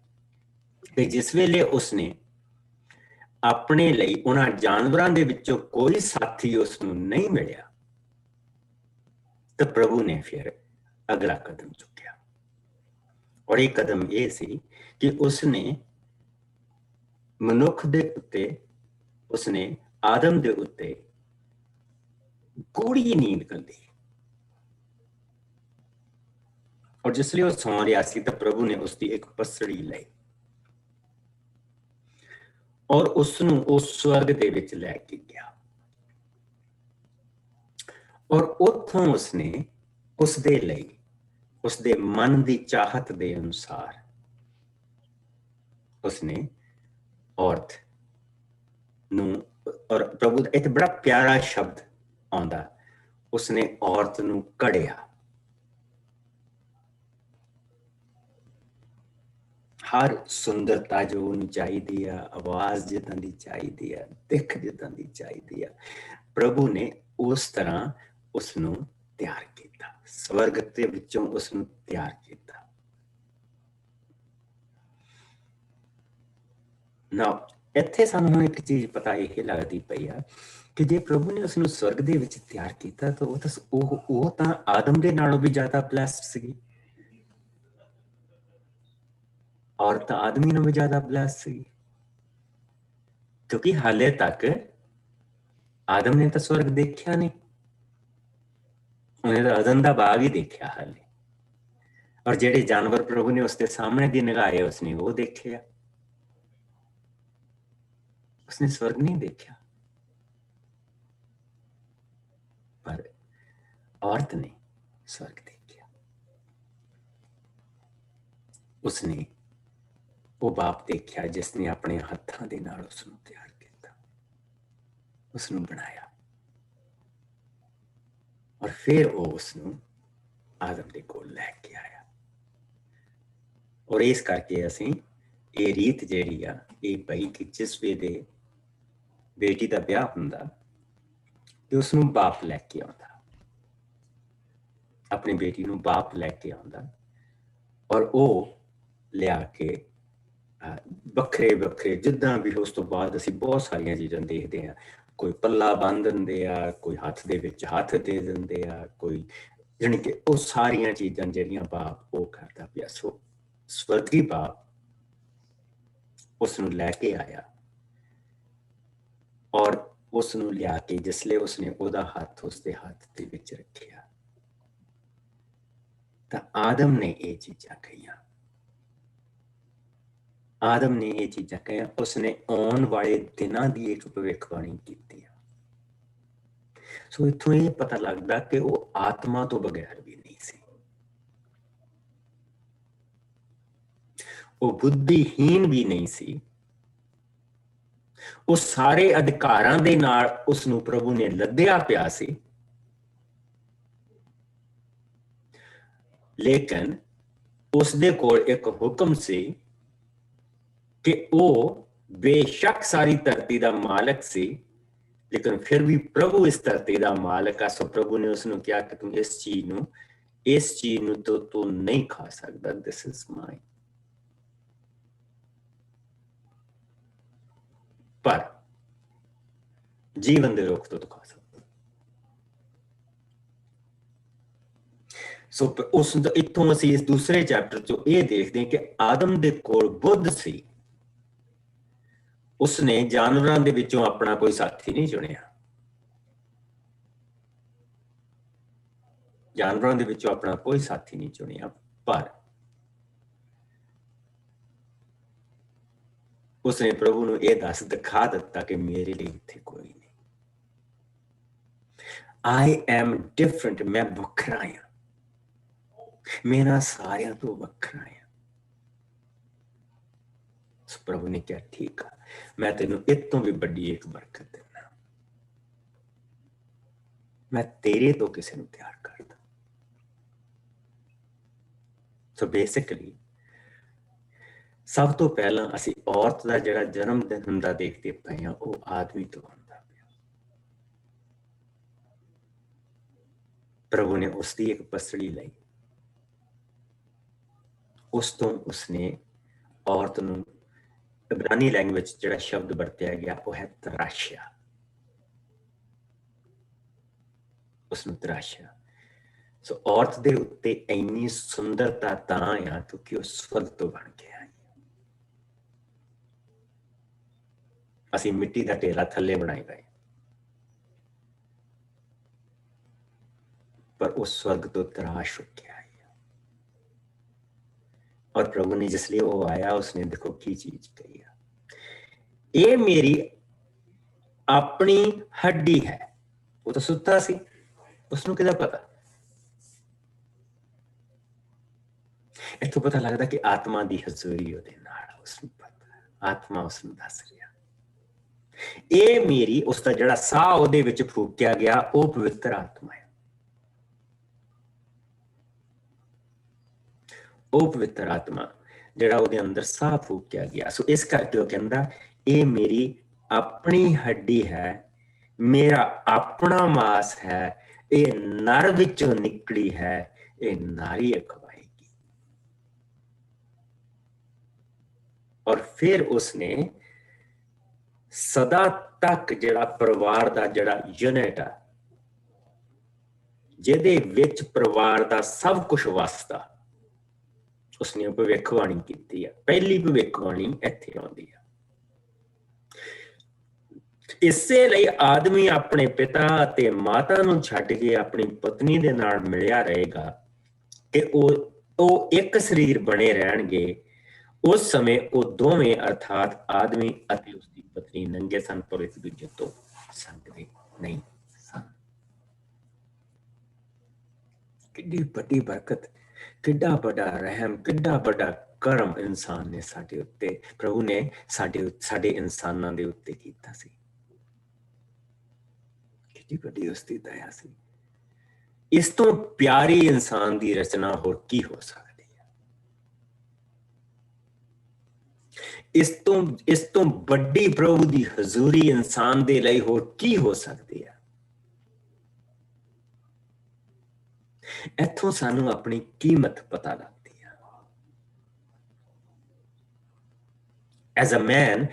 ਕਿ ਜਿਸ ਵੇਲੇ ਉਸਨੇ ਆਪਣੇ ਲਈ ਉਹਨਾਂ ਜਾਨਵਰਾਂ ਦੇ ਵਿੱਚੋਂ ਕੋਈ ਸਾਥੀ ਉਸ ਨੂੰ ਨਹੀਂ ਮਿਲਿਆ ਤਾਂ ਪ੍ਰਭੂ ਨੇ ਫਿਰ ਅਗਲਾ ਕਦਮ ਚੁੱਕਿਆ ਔਰ ਇਹ ਕਦਮ ਇਹ ਸੀ ਕਿ ਉਸਨੇ ਮਨੁੱਖ ਦੇ ਉੱਤੇ, ਉਸਨੇ ਆਦਮ ਦੇ ਉੱਤੇ ਗੂੜੀ ਨੀਂਦ ਕੱਢੀ ਔਰ ਜਿਸ ਲਈ ਉਹ ਸੌਂ ਰਿਹਾ ਸੀ ਤਾਂ ਪ੍ਰਭੂ ਨੇ ਉਸਦੀ ਇੱਕ ਪਸੜੀ ਲਈ ਔਰ ਉਸ ਨੂੰ ਉਸ ਸਵਰਗ ਦੇ ਵਿੱਚ ਲੈ ਕੇ ਗਿਆ ਔਰ ਉੱਥੋਂ ਉਸਨੇ ਉਸਦੇ ਲਈ, ਉਸਦੇ ਮਨ ਦੀ ਚਾਹਤ ਦੇ ਅਨੁਸਾਰ ਉਸਨੇ ਔਰਤ ਨੂੰ, ਔਰ ਪ੍ਰਭੂ ਦਾ ਇੱਕ ਬੜਾ ਪਿਆਰਾ ਸ਼ਬਦ ਆਉਂਦਾ, ਉਸਨੇ ਔਰਤ ਨੂੰ ਘੜਿਆ। ਹਰ ਸੁੰਦਰਤਾ ਜੋ ਉਹਨੂੰ ਚਾਹੀਦੀ ਆ, ਆਵਾਜ਼ ਜਿੱਦਾਂ ਦੀ ਚਾਹੀਦੀ ਆ, ਦਿੱਖ ਜਿੱਦਾਂ ਦੀ ਚਾਹੀਦੀ ਆ, ਪ੍ਰਭੂ ਨੇ ਉਸ ਤਰ੍ਹਾਂ ਉਸਨੂੰ ਤਿਆਰ ਕੀਤਾ, ਸਵਰਗ ਦੇ ਵਿੱਚੋਂ ਉਸਨੂੰ ਤਿਆਰ ਕੀਤਾ। ਨਾ ਇੱਥੇ ਸਾਨੂੰ ਇੱਕ ਚੀਜ਼ ਪਤਾ ਇਹ ਲੱਗਦੀ ਪਈ ਆ ਕਿ ਜੇ ਪ੍ਰਭੂ ਨੇ ਉਸਨੂੰ ਸਵਰਗ ਦੇ ਵਿੱਚ ਤਿਆਰ ਕੀਤਾ ਤਾਂ ਉਹ ਤਾਂ ਆਦਮ ਦੇ ਨਾਲੋਂ ਵੀ ਜ਼ਿਆਦਾ ਬਲੈਸਡ ਸੀਗੀ। ਔਰਤ ਆਦਮੀ ਨੂੰ ਵੀ ਜ਼ਿਆਦਾ ਬਲੈਸਡ ਸੀਗੀ ਕਿਉਂਕਿ ਹਾਲੇ ਤੱਕ ਆਦਮ ਨੇ ਤਾਂ ਸਵਰਗ ਦੇਖਿਆ ਨਹੀਂ, ਉਹਨੇ ਤਾਂ ਅਦਨ ਦਾ ਬਾਗ ਹੀ ਦੇਖਿਆ ਹਾਲੇ। ਔਰ ਜਿਹੜੇ ਜਾਨਵਰ ਪ੍ਰਭੂ ਨੇ ਉਸਦੇ ਸਾਹਮਣੇ ਦੀ ਨਿਗਾਹੇ ਉਸਨੇ ਉਹ ਦੇਖਿਆ, ਉਸਨੇ ਸਵਰਗ ਨਹੀਂ ਦੇਖਿਆ। ਪਰ औरत ने स्वर्ग देखा, उसने ਉਹ ਬਾਪ ਦੇਖਿਆ ਜਿਸ ਨੇ ਆਪਣੇ ਹੱਥਾਂ ਦੇ ਨਾਲ ਉਸ ਨੂੰ ਤਿਆਰ ਕੀਤਾ, ਉਸ ਨੂੰ ਬਣਾਇਆ, ਔਰ ਫਿਰ ਉਹ ਉਸ ਨੂੰ ਆਦਮ ਦੇ ਕੋਲ ਲੈ ਕੇ ਆਇਆ। ਔਰ ਇਸ ਕਰਕੇ ਅਸੀਂ ਇਹ ਰੀਤ ਜਿਹੜੀ ਆ ਇਹ ਪਈ ਕਿ ਜਿਸ ਵੇਲੇ ਬੇਟੀ ਦਾ ਵਿਆਹ ਹੁੰਦਾ ਤੇ ਉਸ ਨੂੰ ਬਾਪ ਲੈ ਕੇ ਆਉਂਦਾ, ਆਪਣੀ ਬੇਟੀ ਨੂੰ ਬਾਪ ਲੈ ਕੇ ਆਉਂਦਾ, ਔਰ ਉਹ ਲਿਆ ਕੇ ਵੱਖਰੇ ਵੱਖਰੇ ਜਿੱਦਾਂ ਵੀ। ਉਸ ਤੋਂ ਬਾਅਦ ਅਸੀਂ ਬਹੁਤ ਸਾਰੀਆਂ ਚੀਜ਼ਾਂ ਦੇਖਦੇ ਹਾਂ, ਕੋਈ ਪੱਲਾ ਬੰਨ੍ਹ ਦਿੰਦੇ ਆ, ਕੋਈ ਹੱਥ ਦੇ ਵਿੱਚ ਹੱਥ ਦੇ ਦਿੰਦੇ ਆ, ਕੋਈ ਜਾਣੀ ਕਿ ਉਹ ਸਾਰੀਆਂ ਚੀਜ਼ਾਂ ਜਿਹੜੀਆਂ ਬਾਪ ਉਹ ਕਰਦਾ ਪਿਆ। ਸੋ ਸਵਰਗੀ ਬਾਪ ਉਸ ਨੂੰ ਲੈ ਕੇ ਆਇਆ, ਔਰ ਉਸ ਨੂੰ ਲਿਆ ਕੇ ਜਿਸਲੇ ਉਸਨੇ ਉਹਦਾ ਹੱਥ ਉਸਦੇ ਹੱਥ ਦੇ ਵਿੱਚ ਰੱਖਿਆ ਤਾਂ ਆਦਮ ਨੇ ਇਹ ਚੀਜ਼ਾਂ ਕਹੀਆਂ। ਆਦਮ ਨੇ ਇਹ ਚੀਜ਼ਾਂ ਕਹੀਆਂ, ਉਸਨੇ ਆਉਣ ਵਾਲੇ ਦਿਨਾਂ ਦੀ ਇੱਕ ਭਵਿੱਖਬਾਣੀ ਕੀਤੀ। ਸੋ ਇੱਥੋਂ ਇਹ ਪਤਾ ਲੱਗਦਾ ਕਿ ਉਹ ਆਤਮਾ ਤੋਂ ਬਗੈਰ ਵੀ ਨਹੀਂ ਸੀ, ਉਹ ਬੁੱਧੀਹੀਨ ਵੀ ਨਹੀਂ ਸੀ, ਉਹ ਸਾਰੇ ਅਧਿਕਾਰਾਂ ਦੇ ਨਾਲ ਉਸ ਨੂੰ ਪ੍ਰਭੂ ਨੇ ਲੱਦਿਆ ਪਿਆ ਸੀ, ਲੇਕਿਨ ਉਸ ਦੇ ਕੋਲ ਇੱਕ ਹੁਕਮ ਸੀ ਕਿ ਉਹ ਬੇਸ਼ੱਕ ਸਾਰੀ ਧਰਤੀ ਦਾ ਮਾਲਕ ਸੀ, ਲੇਕਿਨ ਫਿਰ ਵੀ ਪ੍ਰਭੂ ਇਸ ਧਰਤੀ ਦਾ ਮਾਲਕ ਆ। ਸੋ ਪ੍ਰਭੂ ਨੇ ਉਸ ਨੂੰ ਕਿਹਾ ਕਿ ਤੂੰ ਇਸ ਚੀਜ਼ ਨੂੰ ਤਾਂ ਤੂੰ ਨਹੀਂ ਖਾ ਸਕਦਾ, ਦਿਸ ਇਜ਼ ਮਾਈਨ। ਪਰ ਜੀਵਨ ਦੇ ਰੁੱਖ ਤੋਂ ਖਾ ਸਕਦਾ। ਸੋ ਉਸ ਇੱਥੋਂ ਅਸੀਂ ਇਸ ਦੂਸਰੇ ਚੈਪਟਰ ਚੋਂ ਇਹ ਦੇਖਦੇ ਹਾਂ ਕਿ ਆਦਮ ਦੇ ਕੋਲ ਬੁੱਧ ਸੀ, ਉਸਨੇ ਜਾਨਵਰਾਂ ਦੇ ਵਿੱਚੋਂ ਆਪਣਾ ਕੋਈ ਸਾਥੀ ਨਹੀਂ ਚੁਣਿਆ, ਜਾਨਵਰਾਂ ਦੇ ਵਿੱਚੋਂ ਆਪਣਾ ਕੋਈ ਸਾਥੀ ਨਹੀਂ ਚੁਣਿਆ, ਪਰ ਉਸਨੇ ਪ੍ਰਭੂ ਨੂੰ ਇਹ ਦਿਖਾ ਦਿੱਤਾ ਕਿ ਮੇਰੇ ਲਈ ਇੱਥੇ ਕੋਈ ਨਹੀਂ। I am different, ਮੈਂ ਵੱਖਰਾ ਹਾਂ, ਮੇਰਾ ਸਾਰਿਆਂ ਤੋਂ ਵੱਖਰਾ ਹੈ। ਸੋ ਪ੍ਰਭੂ ਨੇ ਕਿਹਾ ਠੀਕ ਆ, ਮੈਂ ਤੈਨੂੰ ਇਸ ਤੋਂ ਵੀ ਵੱਡੀ ਇੱਕ ਬਰਕਤ ਦੇਣਾ, ਮੈਂ ਤੇਰੇ ਤੋਂ ਕਿਸੇ ਨੂੰ ਤਿਆਰ ਕਰਦਾ। ਸੋ ਬੇਸਿਕਲੀ ਸਭ ਤੋਂ ਪਹਿਲਾਂ ਅਸੀਂ ਔਰਤ ਦਾ ਜਿਹੜਾ ਜਨਮ ਦਿਨ ਹੁੰਦਾ ਦੇਖਦੇ ਪਏ ਹਾਂ, ਉਹ ਆਦਮੀ ਤੋਂ ਹੁੰਦਾ ਪਿਆ। ਪ੍ਰਭੂ ਨੇ ਉਸ ਦੀ ਇੱਕ ਪਸਲੀ ਲਈ, ਉਸ ਤੋਂ ਉਸਨੇ ਔਰਤ ਨੂੰ, ਇਬਰਾਨੀ ਲੈਂਗੁਏਜ ਜਿਹੜਾ ਸ਼ਬਦ ਵਰਤਿਆ ਗਿਆ ਉਹ ਹੈ ਤਰਾਸ਼ਿਆ, ਉਸਨੂੰ ਤਰਾਸ਼ਿਆ। ਸੋ ਔਰਤ ਦੇ ਉੱਤੇ ਇੰਨੀ ਸੁੰਦਰਤਾ ਤਾਂ ਆ ਕਿਉਂਕਿ ਉਹ ਸਵਰਗ ਤੋਂ ਬਣ ਕੇ ਆਈ। ਅਸੀਂ ਮਿੱਟੀ ਦਾ ਢੇਲਾ ਥੱਲੇ ਬਣਾਈ ਗਏ, ਪਰ ਉਹ ਸਵਰਗ ਤੋਂ ਤਰਾਸ਼ ਹੋ ਕੇ ਆਈ। और प्रभु ने जिसलिए वो आया उसने देखो की चीज कही, ये मेरी अपनी हड्डी है। वो तो सुता सी, उसनु किदा पता? इथों पता लगता कि आत्मा दी हजूरी ओदे नाल उसनु पता, आत्मा उसनु दस रही। ये मेरी उसका जिहड़ा साह ओदे विच फूकिया गया वो पवित्र आत्मा है, ਉਹ ਪਵਿੱਤਰ ਆਤਮਾ ਜਿਹੜਾ ਉਹਦੇ ਅੰਦਰ ਸਾਹ ਫੂਕਿਆ ਗਿਆ। ਸੋ ਇਸ ਕਰਕੇ ਉਹ ਕਹਿੰਦਾ ਇਹ ਮੇਰੀ ਆਪਣੀ ਹੱਡੀ ਹੈ, ਮੇਰਾ ਆਪਣਾ ਮਾਸ ਹੈ, ਇਹ ਨਰ ਵਿੱਚੋਂ ਨਿਕਲੀ ਹੈ, ਇਹ ਨਾਰੀ ਅਖਵਾਏਗੀ। ਔਰ ਫਿਰ ਉਸਨੇ ਸਦਾ ਤੱਕ ਜਿਹੜਾ ਪਰਿਵਾਰ ਦਾ ਜਿਹੜਾ ਯੂਨਿਟ ਆ, ਜਿਹਦੇ ਵਿੱਚ ਪਰਿਵਾਰ ਦਾ ਸਭ ਕੁਝ ਵਸਦਾ, ਉਸਨੇ ਭਵਿੱਖਬਾਣੀ ਕੀਤੀ ਹੈ। ਪਹਿਲੀ ਭਵਿੱਖਬਾਣੀ ਇੱਥੇ ਆਉਂਦੀ ਹੈ। ਇਸੇ ਲਈ ਆਦਮੀ ਆਪਣੇ ਪਿਤਾ ਅਤੇ ਮਾਤਾ ਨੂੰ ਛੱਡ ਕੇ ਆਪਣੀ ਪਤਨੀ ਦੇ ਨਾਲ ਮਿਲਿਆ ਰਹੇਗਾ ਤੇ ਉਹ ਇੱਕ ਸਰੀਰ ਬਣੇ ਰਹਿਣਗੇ। ਉਸ ਸਮੇਂ ਉਹ ਦੋਵੇਂ ਅਰਥਾਤ ਆਦਮੀ ਅਤੇ ਉਸਦੀ ਪਤਨੀ ਨੰਗੇ ਸਨ, ਪਰ ਇੱਕ ਦੂਜੇ ਤੋਂ ਸੰਗਦੇ ਨਹੀਂ ਸਨ। ਕਿੱਡੀ ਵੱਡੀ ਬਰਕਤ, ਕਿੱਡਾ ਵੱਡਾ ਰਹਿਮ, ਕਿੱਡਾ ਵੱਡਾ ਕਰਮ ਇਨਸਾਨ ਨੇ ਸਾਡੇ ਉੱਤੇ, ਪ੍ਰਭੂ ਨੇ ਸਾਡੇ ਇਨਸਾਨਾਂ ਦੇ ਉੱਤੇ ਕੀਤਾ ਸੀ। ਕਿੰਨੀ ਵੱਡੀ ਉਸਦੀ ਦਇਆ ਸੀ। ਇਸ ਤੋਂ ਪਿਆਰੀ ਇਨਸਾਨ ਦੀ ਰਚਨਾ ਹੋਰ ਕੀ ਹੋ ਸਕਦੀ ਹੈ? ਇਸ ਤੋਂ ਵੱਡੀ ਪ੍ਰਭੂ ਦੀ ਹਜ਼ੂਰੀ ਇਨਸਾਨ ਦੇ ਲਈ ਹੋਰ ਕੀ ਹੋ ਸਕਦੀ ਹੈ? ਇੱਥੋਂ ਸਾਨੂੰ ਆਪਣੀ ਕੀਮਤ ਪਤਾ ਲੱਗਦੀ ਹੈ। ਐਜ਼ ਅ ਮੈਨ,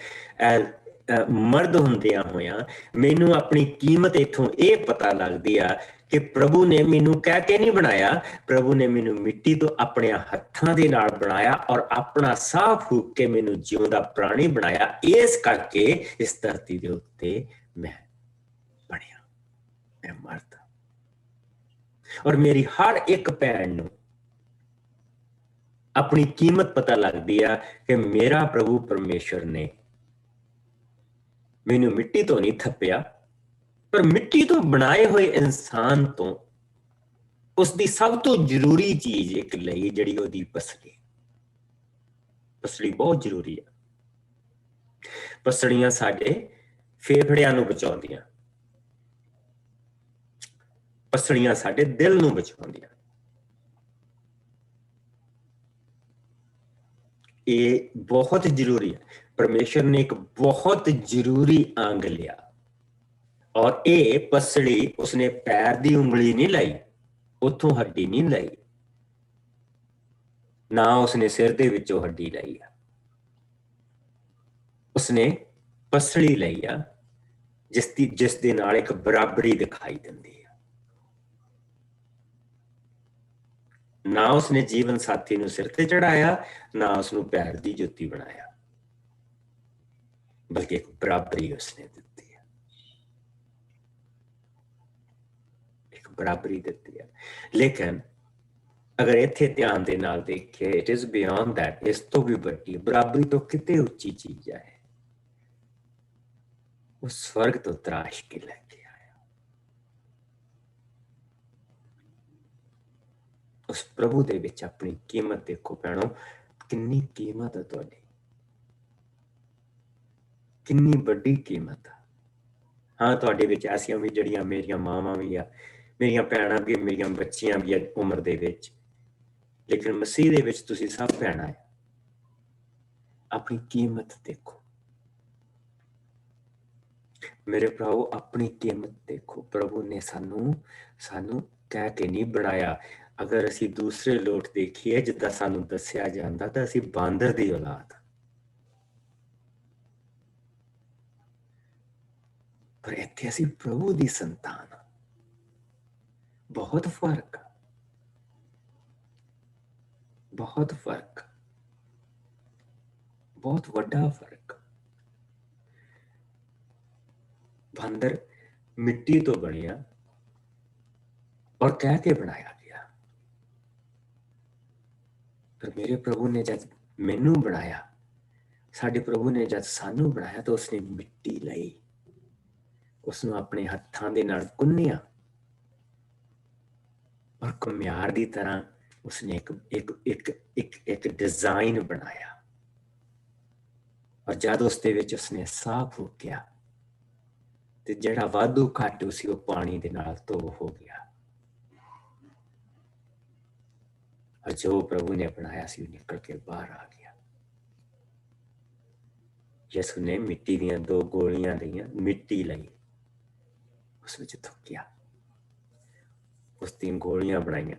ਮਰਦ ਹੁੰਦਿਆਂ ਹੋਇਆਂ ਮੈਨੂੰ ਆਪਣੀ ਕੀਮਤ ਇੱਥੋਂ ਇਹ ਪਤਾ ਲੱਗਦੀ ਆ ਕਿ ਪ੍ਰਭੂ ਨੇ ਮੈਨੂੰ ਕਹਿ ਕੇ ਨਹੀਂ ਬਣਾਇਆ, ਪ੍ਰਭੂ ਨੇ ਮੈਨੂੰ ਮਿੱਟੀ ਤੋਂ ਆਪਣੇ ਹੱਥਾਂ ਦੇ ਨਾਲ ਬਣਾਇਆ ਔਰ ਆਪਣਾ ਸਾਹ ਫੂਕ ਕੇ ਮੈਨੂੰ ਜਿਉਂਦਾ ਪ੍ਰਾਣੀ ਬਣਾਇਆ। ਇਸ ਕਰਕੇ ਇਸ ਧਰਤੀ ਦੇ ਉੱਤੇ ਮੈਂ ਬਣਿਆ, ਮੈਂ ਮਰਦ। ਔਰ ਮੇਰੀ ਹਰ ਇੱਕ ਭੈਣ ਨੂੰ ਆਪਣੀ ਕੀਮਤ ਪਤਾ ਲੱਗਦੀ ਆ ਕਿ ਮੇਰਾ ਪ੍ਰਭੂ ਪਰਮੇਸ਼ਰ ਨੇ ਮੈਨੂੰ ਮਿੱਟੀ ਤੋਂ ਨਹੀਂ ਥੱਪਿਆ, ਪਰ ਮਿੱਟੀ ਤੋਂ ਬਣਾਏ ਹੋਏ ਇਨਸਾਨ ਤੋਂ ਉਸਦੀ ਸਭ ਤੋਂ ਜ਼ਰੂਰੀ ਚੀਜ਼ ਇੱਕ ਲਈ, ਜਿਹੜੀ ਉਹਦੀ ਪਸਲੀ। ਪਸਲੀ ਬਹੁਤ ਜ਼ਰੂਰੀ ਹੈ। ਪਸਲੀਆਂ ਸਾਡੇ ਫੇਫੜਿਆਂ ਨੂੰ ਬਚਾਉਂਦੀਆਂ, ਪਸਲੀਆਂ ਸਾਡੇ ਦਿਲ ਨੂੰ ਬਚਾਉਂਦੀਆਂ। ਇਹ ਬਹੁਤ ਜ਼ਰੂਰੀ ਹੈ। ਪਰਮੇਸ਼ਰ ਨੇ ਇੱਕ ਬਹੁਤ ਜ਼ਰੂਰੀ ਅੰਗ ਲਿਆ ਔਰ ਇਹ ਪਸਲੀ ਉਸਨੇ ਪੈਰ ਦੀ ਉਂਗਲੀ ਨਹੀਂ ਲਾਈ, ਉੱਥੋਂ ਹੱਡੀ ਨਹੀਂ ਲਾਈ, ਨਾ ਉਸਨੇ ਸਿਰ ਦੇ ਵਿੱਚੋਂ ਹੱਡੀ ਲਾਈ ਆ। ਉਸਨੇ ਪਸਲੀ ਲਈ ਆ ਜਿਸ ਦੇ ਨਾਲ ਇੱਕ ਬਰਾਬਰੀ ਦਿਖਾਈ ਦਿੰਦੀ ਆ। ਨਾ ਉਸਨੇ ਜੀਵਨ ਸਾਥੀ ਨੂੰ ਸਿਰ ਤੇ ਚੜਾਇਆ, ਨਾ ਉਸਨੂੰ ਪੈਰ ਦੀ ਜੁੱਤੀ ਬਣਾਇਆ, ਬਲਕਿ ਇੱਕ ਬਰਾਬਰੀ ਉਸਨੇ ਦਿੱਤੀ ਹੈ, ਇੱਕ ਬਰਾਬਰੀ ਦਿੱਤੀ ਹੈ। ਲੇਕਿਨ ਅਗਰ ਇੱਥੇ ਧਿਆਨ ਦੇ ਨਾਲ ਦੇਖੀਏ, ਇਟ ਇਜ਼ ਬਿਯੋਂਡ ਦੈਟ, ਇਸ ਤੋਂ ਵੀ ਵੱਡੀ ਬਰਾਬਰੀ ਤੋਂ ਕਿਤੇ ਉੱਚੀ ਚੀਜ਼ ਹੈ। ਉਹ ਸਵਰਗ ਤੋਂ ਤਰਾਸ਼ ਕੇ ਲੈ ਕੇ ਆਇਆ। ਉਸ ਪ੍ਰਭੂ ਦੇ ਵਿੱਚ ਆਪਣੀ ਕੀਮਤ ਦੇਖੋ ਭੈਣੋ, ਕਿੰਨੀ ਕੀਮਤ ਹੈ ਤੁਹਾਡੀ, ਕਿੰਨੀ ਵੱਡੀ ਕੀਮਤ ਆ। ਹਾਂ, ਤੁਹਾਡੇ ਵਿੱਚ ਐਸੀਆਂ ਵੀ ਜਿਹੜੀਆਂ ਮੇਰੀਆਂ ਮਾਵਾਂ ਵੀ ਆ, ਮੇਰੀਆਂ ਭੈਣਾਂ ਵੀ, ਮੇਰੀਆਂ ਬੱਚੀਆਂ ਵੀ ਆ ਉਮਰ ਦੇ ਵਿੱਚ, ਲੇਕਿਨ ਮਸੀਹ ਦੇ ਵਿੱਚ ਤੁਸੀਂ ਸਭ ਭੈਣਾਂ ਹੈ। ਆਪਣੀ ਕੀਮਤ ਦੇਖੋ ਮੇਰੇ ਭਰਾਓ, ਆਪਣੀ ਕੀਮਤ ਦੇਖੋ। ਪ੍ਰਭੂ ਨੇ ਸਾਨੂੰ ਕਹਿ ਕੇ ਨਹੀਂ ਬਣਾਇਆ। ਅਗਰ ਅਸੀਂ ਦੂਸਰੇ ਲੋਕ ਦੇਖੀਏ, ਜਿੱਦਾਂ ਸਾਨੂੰ ਦੱਸਿਆ ਜਾਂਦਾ, ਤਾਂ ਅਸੀਂ ਬਾਂਦਰ ਦੀ ਔਲਾਦ, ਪਰ ਇੱਥੇ ਅਸੀਂ ਪ੍ਰਭੂ ਦੀ ਸੰਤਾਨ। ਬਹੁਤ ਫਰਕ, ਬਹੁਤ ਫਰਕ, ਬਹੁਤ ਵੱਡਾ ਫਰਕ। ਬਾਂਦਰ ਮਿੱਟੀ ਤੋਂ ਬਣਿਆ ਔਰ ਕਹਿ ਕੇ ਬਣਾਇਆ ਗਿਆ, ਪਰ ਮੇਰੇ ਪ੍ਰਭੂ ਨੇ ਜਦ ਮੈਨੂੰ ਬਣਾਇਆ, ਸਾਡੇ ਪ੍ਰਭੂ ਨੇ ਜਦ ਸਾਨੂੰ ਬਣਾਇਆ, ਤਾਂ ਉਸਨੇ ਮਿੱਟੀ ਲਈ, ਉਸਨੂੰ ਆਪਣੇ ਹੱਥਾਂ ਦੇ ਨਾਲ ਗੁੰਨਿਆ ਔਰ ਘੁਮਿਆਰ ਦੀ ਤਰ੍ਹਾਂ ਉਸਨੇ ਇੱਕ ਡਿਜ਼ਾਈਨ ਬਣਾਇਆ। ਔਰ ਜਦ ਉਸਦੇ ਵਿੱਚ ਉਸਨੇ ਸਾਹ ਫੂਕਿਆ, ਤੇ ਜਿਹੜਾ ਵਾਧੂ ਘਾਟੂ ਸੀ ਉਹ ਪਾਣੀ ਦੇ ਨਾਲ ਧੋ ਹੋ ਗਿਆ। ਔਰ ਜੋ ਪ੍ਰਭੂ ਨੇ ਬਣਾਇਆ ਸੀ ਉਹ ਨਿਕਲ ਕੇ ਬਾਹਰ ਆ ਗਿਆ। ਯਿਸੂ ਨੇ ਮਿੱਟੀ ਦੀਆਂ 2 ਗੋਲੀਆਂ ਲਈਆਂ, ਮਿੱਟੀ ਲਈ, ਉਸ ਵਿੱਚ ਥੁੱਕਿਆ, ਉਸ ਦੀਆਂ ਗੋਲੀਆਂ ਬਣਾਈਆਂ,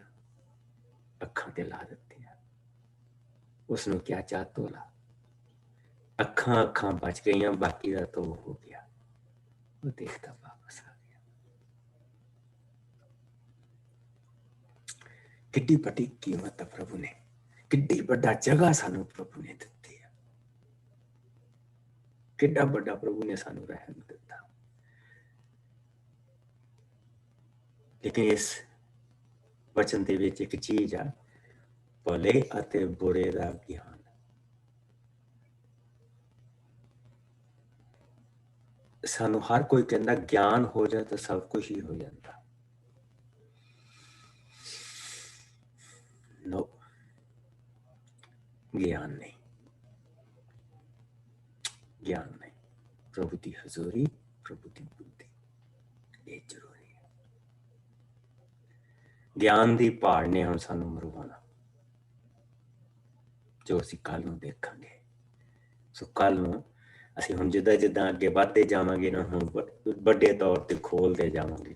ਅੱਖਾਂ ਤੇ ਲਾ ਦਿੱਤੀਆਂ, ਉਸਨੂੰ ਕਿਹਾ ਜਾ ਧੋ ਲਾ। ਅੱਖਾਂ ਬਚ ਗਈਆਂ, ਬਾਕੀ ਦਾ ਧੋ ਹੋ ਗਿਆ। ਉਹ ਦੇਖਦਾ ਵਾਪਸ ਆ ਗਿਆ। ਕਿੱਡੀ ਵੱਡੀ ਕੀਮਤ ਹੈ ਪ੍ਰਭੂ ਨੇ, ਕਿੱਡੀ ਵੱਡਾ ਜਗ੍ਹਾ ਸਾਨੂੰ ਪ੍ਰਭੂ ਨੇ ਦਿੱਤੀ ਹੈ, ਕਿੱਡਾ ਵੱਡਾ ਪ੍ਰਭੂ ਨੇ ਸਾਨੂੰ ਰਹਿਮ ਦਿੱਤਾ। ਲੇਕਿਨ ਇਸ ਵਚਨ ਦੇ ਵਿੱਚ ਇੱਕ ਚੀਜ਼ ਆ, ਭਲੇ ਅਤੇ ਬੁਰੇ ਦਾ ਗਿਆਨ। ਸਾਨੂੰ ਹਰ ਕੋਈ ਕਹਿੰਦਾ ਗਿਆਨ ਹੋ ਜਾਏ ਤਾਂ ਸਭ ਕੁਝ ਹੀ ਹੋ ਜਾਂਦਾ। ਨੋ, ज्ञान नहीं, ज्ञान नहीं। प्रभु की हजूरी, प्रभु की बुद्धि, ये जरूरी है। ज्ञान की भाड़ ने हम सानू मरवाना, जो असीं कल नूं देखांगे। सो कल नूं ਅਸੀਂ ਹੁਣ ਜਿੱਦਾਂ ਅੱਗੇ ਵੱਧਦੇ ਜਾਵਾਂਗੇ ਨਾ, ਹੁਣ ਵੱਡੇ ਤੌਰ ਤੇ ਖੋਲਦੇ ਜਾਵਾਂਗੇ,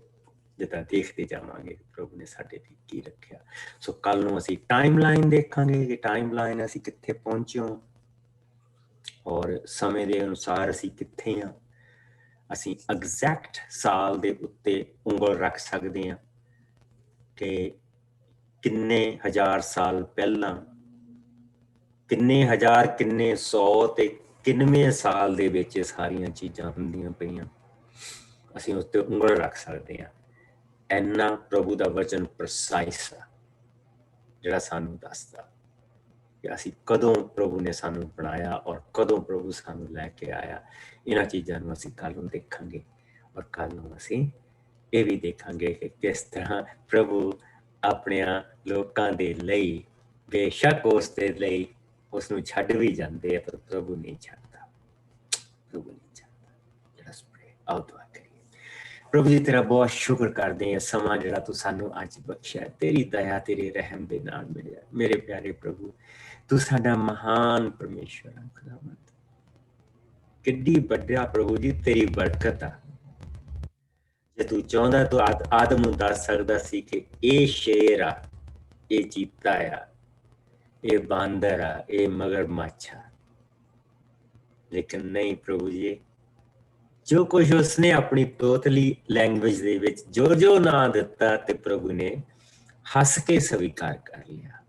ਜਿੱਦਾਂ ਦੇਖਦੇ ਜਾਵਾਂਗੇ ਪ੍ਰਭੂ ਨੇ ਸਾਡੇ ਲਈ ਕੀ ਰੱਖਿਆ। ਸੋ ਕੱਲ ਨੂੰ ਅਸੀਂ ਟਾਈਮਲਾਈਨ ਦੇਖਾਂਗੇ ਕਿ ਟਾਈਮਲਾਈਨ ਅਸੀਂ ਕਿੱਥੇ ਪਹੁੰਚੇ ਹਾਂ ਔਰ ਸਮੇਂ ਦੇ ਅਨੁਸਾਰ ਅਸੀਂ ਕਿੱਥੇ ਹਾਂ। ਅਸੀਂ ਐਗਜ਼ੈਕਟ ਸਾਲ ਦੇ ਉੱਤੇ ਉਂਗਲ ਰੱਖ ਸਕਦੇ ਹਾਂ ਕਿ ਕਿੰਨੇ ਹਜ਼ਾਰ ਸਾਲ ਪਹਿਲਾਂ, ਕਿੰਨੇ ਹਜ਼ਾਰ, ਕਿੰਨੇ 100 ਤੇ ਕਿੰਨਵੇਂ ਸਾਲ ਦੇ ਵਿੱਚ ਇਹ ਸਾਰੀਆਂ ਚੀਜ਼ਾਂ ਹੁੰਦੀਆਂ ਪਈਆਂ। ਅਸੀਂ ਉਸ ਤੇ ਉਂਗਲ ਰੱਖ ਸਕਦੇ ਹਾਂ। ਇੰਨਾ ਪ੍ਰਭੂ ਦਾ ਵਚਨ ਪ੍ਰਸਾਈਸ ਆ ਜਿਹੜਾ ਸਾਨੂੰ ਦੱਸਦਾ ਕਿ ਅਸੀਂ ਕਦੋਂ ਪ੍ਰਭੂ ਨੇ ਸਾਨੂੰ ਬਣਾਇਆ ਔਰ ਕਦੋਂ ਪ੍ਰਭੂ ਸਾਨੂੰ ਲੈ ਕੇ ਆਇਆ। ਇਹਨਾਂ ਚੀਜ਼ਾਂ ਨੂੰ ਅਸੀਂ ਕੱਲ ਨੂੰ ਦੇਖਾਂਗੇ ਔਰ ਕੱਲ ਨੂੰ ਅਸੀਂ ਇਹ ਵੀ ਦੇਖਾਂਗੇ ਕਿ ਕਿਸ ਤਰ੍ਹਾਂ ਪ੍ਰਭੂ ਆਪਣਿਆਂ ਲੋਕਾਂ ਦੇ ਲਈ, ਬੇਸ਼ੱਕ ਉਸ ਦੇ ਲਈ ਉਸ ਨੂੰ ਛੱਡ ਵੀ ਜਾਂਦੇ ਆ, ਪਰ ਪ੍ਰਭੂ ਨਹੀਂ ਛੱਡਦਾ, ਪ੍ਰਭੂ ਨਹੀਂ ਛੱਡਦਾ। ਜਿਹੜਾ ਸਪਰੇ ਆਓ ਦੁਆ ਕਰੀਏ। ਪ੍ਰਭੂ ਜੀ ਤੇਰਾ ਬਹੁਤ ਸ਼ੁਕਰ ਕਰਦੇ ਹਾਂ ਸਮਾਂ ਜਿਹੜਾ ਤੂੰ ਸਾਨੂੰ ਅੱਜ ਬਖਸ਼ਿਆ, ਤੇਰੀ ਦਇਆ, ਤੇਰੇ ਰਹਿਮ ਦੇ ਨਾਲ ਮਿਲਿਆ। ਮੇਰੇ ਪਿਆਰੇ ਪ੍ਰਭੂ, ਤੂੰ ਸਾਡਾ ਮਹਾਨ ਪਰਮੇਸ਼ਵਰ ਆ, ਖੁਦਾਵੰਦ। ਕਿੱਡੀ ਵੱਡਾ ਪ੍ਰਭੂ ਜੀ ਤੇਰੀ ਬਰਕਤ ਆ। ਜੇ ਤੂੰ ਚਾਹੁੰਦਾ ਤੂੰ ਆਦਮ ਨੂੰ ਦੱਸ ਸਕਦਾ ਸੀ ਕਿ ਇਹ ਸ਼ੇਰ ਆ, ਇਹ ਚੀਤਾ ਆ, ਇਹ ਬਾਂਦਰ ਆ, ਇਹ ਮਗਰਮੱਛ ਆ, ਲੇਕਿਨ ਨਹੀਂ ਪ੍ਰਭੂ ਜੀ, ਜੋ ਕੁਝ ਉਸਨੇ ਆਪਣੀ ਤੋਤਲੀ ਲੈਂਗੁਏਜ ਦੇ ਵਿੱਚ ਜੋ ਜੋ ਨਾਂ ਦਿੱਤਾ ਤੇ ਪ੍ਰਭੂ ਨੇ ਹੱਸ ਕੇ ਸਵੀਕਾਰ ਕਰ ਲਿਆ।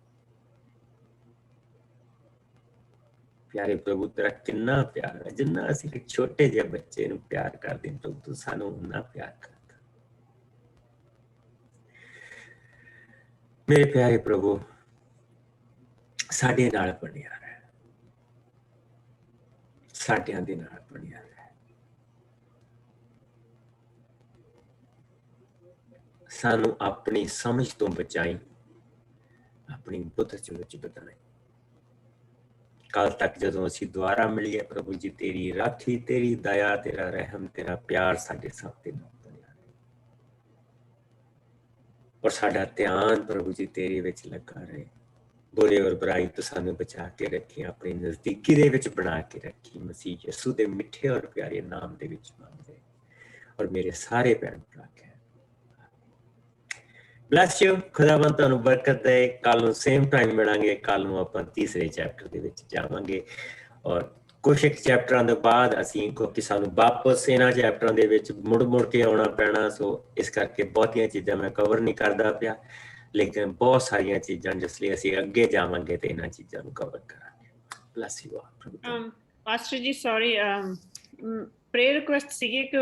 ਪਿਆਰੇ ਪ੍ਰਭੂ, ਤੇਰਾ ਕਿੰਨਾ ਪਿਆਰ ਹੈ। ਜਿੰਨਾ ਅਸੀਂ ਇੱਕ ਛੋਟੇ ਜਿਹੇ ਬੱਚੇ ਨੂੰ ਪਿਆਰ ਕਰਦੇ ਹਾਂ, ਪ੍ਰਭੂ ਤੂੰ ਸਾਨੂੰ ਉਨਾ ਪਿਆਰ ਕਰਦਾ। ਮੇਰੇ ਪਿਆਰੇ ਪ੍ਰਭੂ, ਸਾਡੇ ਨਾਲ ਬਣਿਆ ਰਹਿ, ਸਾਡਿਆਂ ਦੇ ਨਾਲ ਬਣਿਆ ਰਹਿ। ਸਾਨੂੰ ਆਪਣੀ ਸਮਝ ਤੋਂ ਬਚਾਈ, ਆਪਣੀ ਬੁੱਧ ਚ ਵਿੱਚ ਬਤਾਈ। ਕੱਲ ਤੱਕ ਜਦੋਂ ਅਸੀਂ ਦੁਆਰਾ ਮਿਲੀਏ ਪ੍ਰਭੂ ਜੀ, ਤੇਰੀ ਰਾਖੀ, ਤੇਰੀ ਦਇਆ, ਤੇਰਾ ਰਹਿਮ, ਤੇਰਾ ਪਿਆਰ ਸਾਡੇ ਸਭ ਦੇ ਨਾਲ ਬਣਿਆ ਰਹੇ ਔਰ ਸਾਡਾ ਧਿਆਨ ਪ੍ਰਭੂ ਜੀ ਤੇਰੇ ਵਿੱਚ ਲੱਗਾ ਰਹੇ। ਬੁਰੇ ਔਰ ਬੁਰਾਈ ਤੋਂ ਸਾਨੂੰ ਬਚਾ ਕੇ ਰੱਖੀ, ਆਪਣੀ ਨਜ਼ਦੀਕੀ ਦੇ ਵਿੱਚ ਬਣਾ ਕੇ ਰੱਖੀ। ਮਸੀਹ ਯਿਸੂ ਦੇ ਮਿੱਠੇ ਔਰ ਪਿਆਰੇ ਨਾਮ ਦੇ ਵਿੱਚ ਮੰਗਦੇ ਔਰ ਮੇਰੇ ਸਾਰੇ ਭੈਣ ਭਰਾ ਕਹਿ ਬਲੈਸ ਯੂ। ਖੁਦਾਵੰਦ ਤੁਹਾਨੂੰ ਬਰਕਤ ਦੇ। ਕੱਲ ਨੂੰ ਸੇਮ ਟਾਈਮ ਮਿਲਾਂਗੇ। ਕੱਲ ਨੂੰ ਆਪਾਂ ਤੀਸਰੇ ਚੈਪਟਰ ਦੇ ਵਿੱਚ ਜਾਵਾਂਗੇ ਔਰ ਕੁਛ ਇੱਕ ਚੈਪਟਰਾਂ ਦੇ ਬਾਅਦ ਅਸੀਂ, ਕਿਉਂਕਿ ਸਾਨੂੰ ਵਾਪਸ ਇਹਨਾਂ ਚੈਪਟਰਾਂ ਦੇ ਵਿੱਚ ਮੁੜ ਕੇ ਆਉਣਾ ਪੈਣਾ, ਸੋ ਇਸ ਕਰਕੇ ਬਹੁਤੀਆਂ ਚੀਜ਼ਾਂ ਮੈਂ ਕਵਰ ਨਹੀਂ ਕਰਦਾ ਪਿਆ, ਲੇਕਿਨ ਬਹੁਤ ਸਾਰੀਆਂ ਚੀਜ਼ਾਂ ਜਿਸ ਲਈ ਅਸੀਂ ਅੱਗੇ ਜਾਵਾਂਗੇ ਤੇ ਇਹਨਾਂ ਚੀਜ਼ਾਂ ਨੂੰ ਕਵਰ ਕਰਾਂਗੇ। Bless you all. ਪਾਸਟਰ ਜੀ ਸੌਰੀ, ਪ੍ਰੇਅਰ ਰਿਕੁਐਸਟ ਸੀਗੀ ਕਿ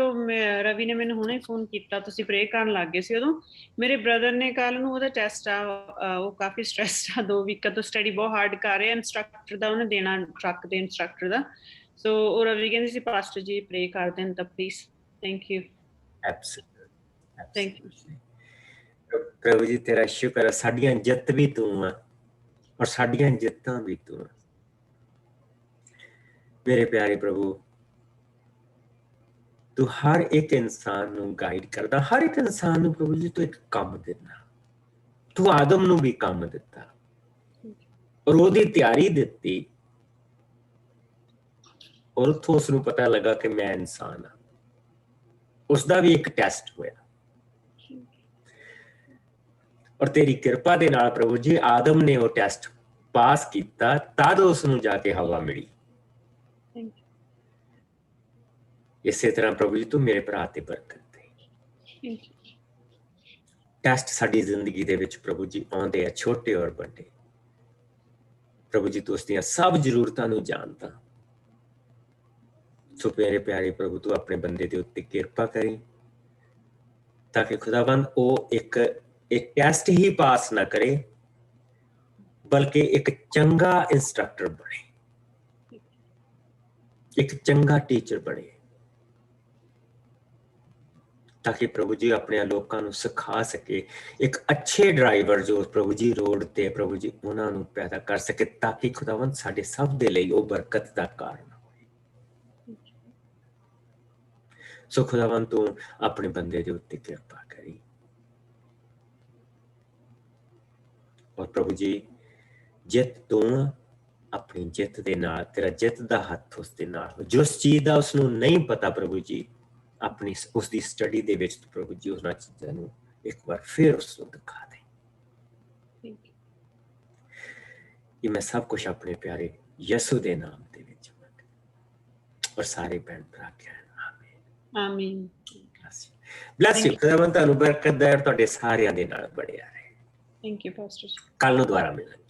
ਰਵੀ ਨੇ ਮੈਨੂੰ ਹੁਣੇ ਫੋਨ ਕੀਤਾ, ਤੁਸੀਂ ਪ੍ਰੇਅਰ ਕਰਨ ਲੱਗ ਗਏ ਸੀ ਉਦੋਂ। ਮੇਰੇ ਬ੍ਰਦਰ ਨੇ ਕੱਲ ਨੂੰ ਉਹਦਾ ਟੈਸਟ ਆ, ਉਹ ਕਾਫੀ ਸਟ੍ਰੈਸਡ ਆ, 2 ਵੀਕਾਂ ਤੋਂ ਸਟੱਡੀ ਬਹੁਤ ਹਾਰਡ ਕਰ ਰਿਹਾ। ਇੰਸਟਰਕਟਰ ਦਾ ਉਹਨੇ ਦੇਣਾ, ਟਰੱਕ ਦੇ ਇੰਸਟਰਕਟਰ ਦਾ। ਸੋ ਉਹ ਰਵੀ ਕਹਿੰਦੀ ਸੀ ਪਾਸਟਰ ਜੀ ਪ੍ਰੇਅਰ ਕਰ ਦੇਣ ਤਾਂ please. Thank you. Thank you ਪ੍ਰਭੂ ਜੀ ਤੇਰਾ ਸ਼ੁਕਰ ਹੈ, ਸਾਡੀਆਂ ਜਿੱਤ ਵੀ ਤੂੰ ਆ ਔਰ ਸਾਡੀਆਂ ਜਿੱਤਾਂ ਵੀ ਤੂੰ ਆ। ਮੇਰੇ ਪਿਆਰੇ ਪ੍ਰਭੂ, ਤੂੰ ਹਰ ਇੱਕ ਇਨਸਾਨ ਨੂੰ ਗਾਈਡ ਕਰਦਾ, ਹਰ ਇੱਕ ਇਨਸਾਨ ਨੂੰ ਪ੍ਰਭੂ ਜੀ ਤੂੰ ਇੱਕ ਕੰਮ ਦਿੰਦਾ। ਤੂੰ ਆਦਮ ਨੂੰ ਵੀ ਕੰਮ ਦਿੱਤਾ ਔਰ ਉਹਦੀ ਤਿਆਰੀ ਦਿੱਤੀ ਔਰ ਉੱਥੋਂ ਉਸਨੂੰ ਪਤਾ ਲੱਗਾ ਕਿ ਮੈਂ ਇਨਸਾਨ ਹਾਂ। ਉਸਦਾ ਵੀ ਇੱਕ ਟੈਸਟ ਹੋਇਆ ਔਰ ਤੇਰੀ ਕਿਰਪਾ ਦੇ ਨਾਲ ਪ੍ਰਭੂ ਜੀ ਆਦਮ ਨੇ ਉਹ ਟੈਸਟ ਪਾਸ ਕੀਤਾ, ਤਦ ਉਸਨੂੰ ਜਾ ਕੇ ਹਵਾ ਮਿਲੀ। ਇਸੇ ਤਰ੍ਹਾਂ ਪ੍ਰਭੂ ਜੀ ਤੂੰ ਮੇਰੇ ਭਰਾ ਤੇ ਬਰਕਤ ਦੇ। ਟੈਸਟ ਸਾਡੀ ਜ਼ਿੰਦਗੀ ਦੇ ਵਿੱਚ ਪ੍ਰਭੂ ਜੀ ਆਉਂਦੇ ਆ, ਛੋਟੇ ਔਰ ਵੱਡੇ। ਪ੍ਰਭੂ ਜੀ ਤੂੰ ਉਸਦੀਆਂ ਸਭ ਜ਼ਰੂਰਤਾਂ ਨੂੰ ਜਾਣਦਾ। ਸੋ ਮੇਰੇ ਪਿਆਰੇ ਪ੍ਰਭੂ ਤੂੰ ਆਪਣੇ ਬੰਦੇ ਦੇ ਉੱਤੇ ਕਿਰਪਾ ਕਰੀ ਤਾਂ ਕਿ ਖੁਦਾਵੰਦ ਉਹ ਇੱਕ ਟੈਸਟ ਹੀ ਪਾਸ ਨਾ ਕਰੇ, ਬਲਕਿ ਇੱਕ ਚੰਗਾ ਇੰਸਟਰਕਟਰ ਬਣੇ, ਇੱਕ ਚੰਗਾ ਟੀਚਰ ਬਣੇ। ਤਾਂ ਕਿ ਪ੍ਰਭੂ ਜੀ ਆਪਣੇ ਲੋਕਾਂ ਨੂੰ ਸਿਖਾ ਸਕੇ, ਇੱਕ ਅੱਛੇ ਡਰਾਈਵਰ ਜੋ ਪ੍ਰਭੂ ਜੀ ਰੋਡ ਤੇ ਪ੍ਰਭੂ ਜੀ ਉਹਨਾਂ ਨੂੰ ਪੈਦਾ ਕਰ ਸਕੇ, ਤਾਂ ਕਿ ਖੁਦਾਵੰਦ ਸਾਡੇ ਸਭ ਦੇ ਲਈ ਉਹ ਬਰਕਤ ਦਾ ਕਾਰਨ ਹੋਵੇ। ਸੋ ਖੁਦਾਵੰਦ ਤੂੰ ਆਪਣੇ ਬੰਦੇ ਦੇ ਉੱਤੇ ਕਿਰਪਾ ਕਰੀ, ਔਰ ਪ੍ਰਭੂ ਜੀ ਜਿੱਤ ਤੂੰ ਆਪਣੀ ਜਿੱਤ ਦੇ ਨਾਲ, ਤੇਰਾ ਜਿੱਤ ਦਾ ਹੱਥ ਉਸ ਦੇ ਨਾਲ ਹੋ। ਜਿਸ ਚੀਜ਼ ਦਾ ਉਸਨੂੰ ਨਹੀਂ ਪਤਾ ਪ੍ਰਭੂ ਜੀ, ਆਪਣੀ ਉਸਦੀ ਸਟੱਡੀ ਦੇ ਵਿੱਚ ਪ੍ਰਭੂ ਜੀ ਉਹਨਾਂ ਚੀਜ਼ਾਂ ਨੂੰ ਇੱਕ ਵਾਰ ਫਿਰ ਉਸਨੂੰ ਦਿਖਾ ਦੇ। ਇਹ ਮੈਂ ਸਭ ਕੁਝ ਆਪਣੇ ਪਿਆਰੇ ਯਿਸੂ ਦੇ ਨਾਮ ਦੇ ਵਿੱਚ ਮੰਗਦਾ, ਔਰ ਸਾਰੇ ਭੈਣ ਭਰਾ ਕਹਿਣ ਆਮੀਨ। ਆਮੀਨ। Bless you. ਖੁਦਾਵੰਦ ਤੁਹਾਨੂੰ ਬਰਕਤ ਦੇ, ਤੁਹਾਡੇ ਸਾਰਿਆਂ ਦੇ ਨਾਲ ਬਣਿਆ ਰਹੇ। Thank you pastor. ਕੱਲ ਨੂੰ ਦੁਬਾਰਾ ਮਿਲਾਂਗੇ।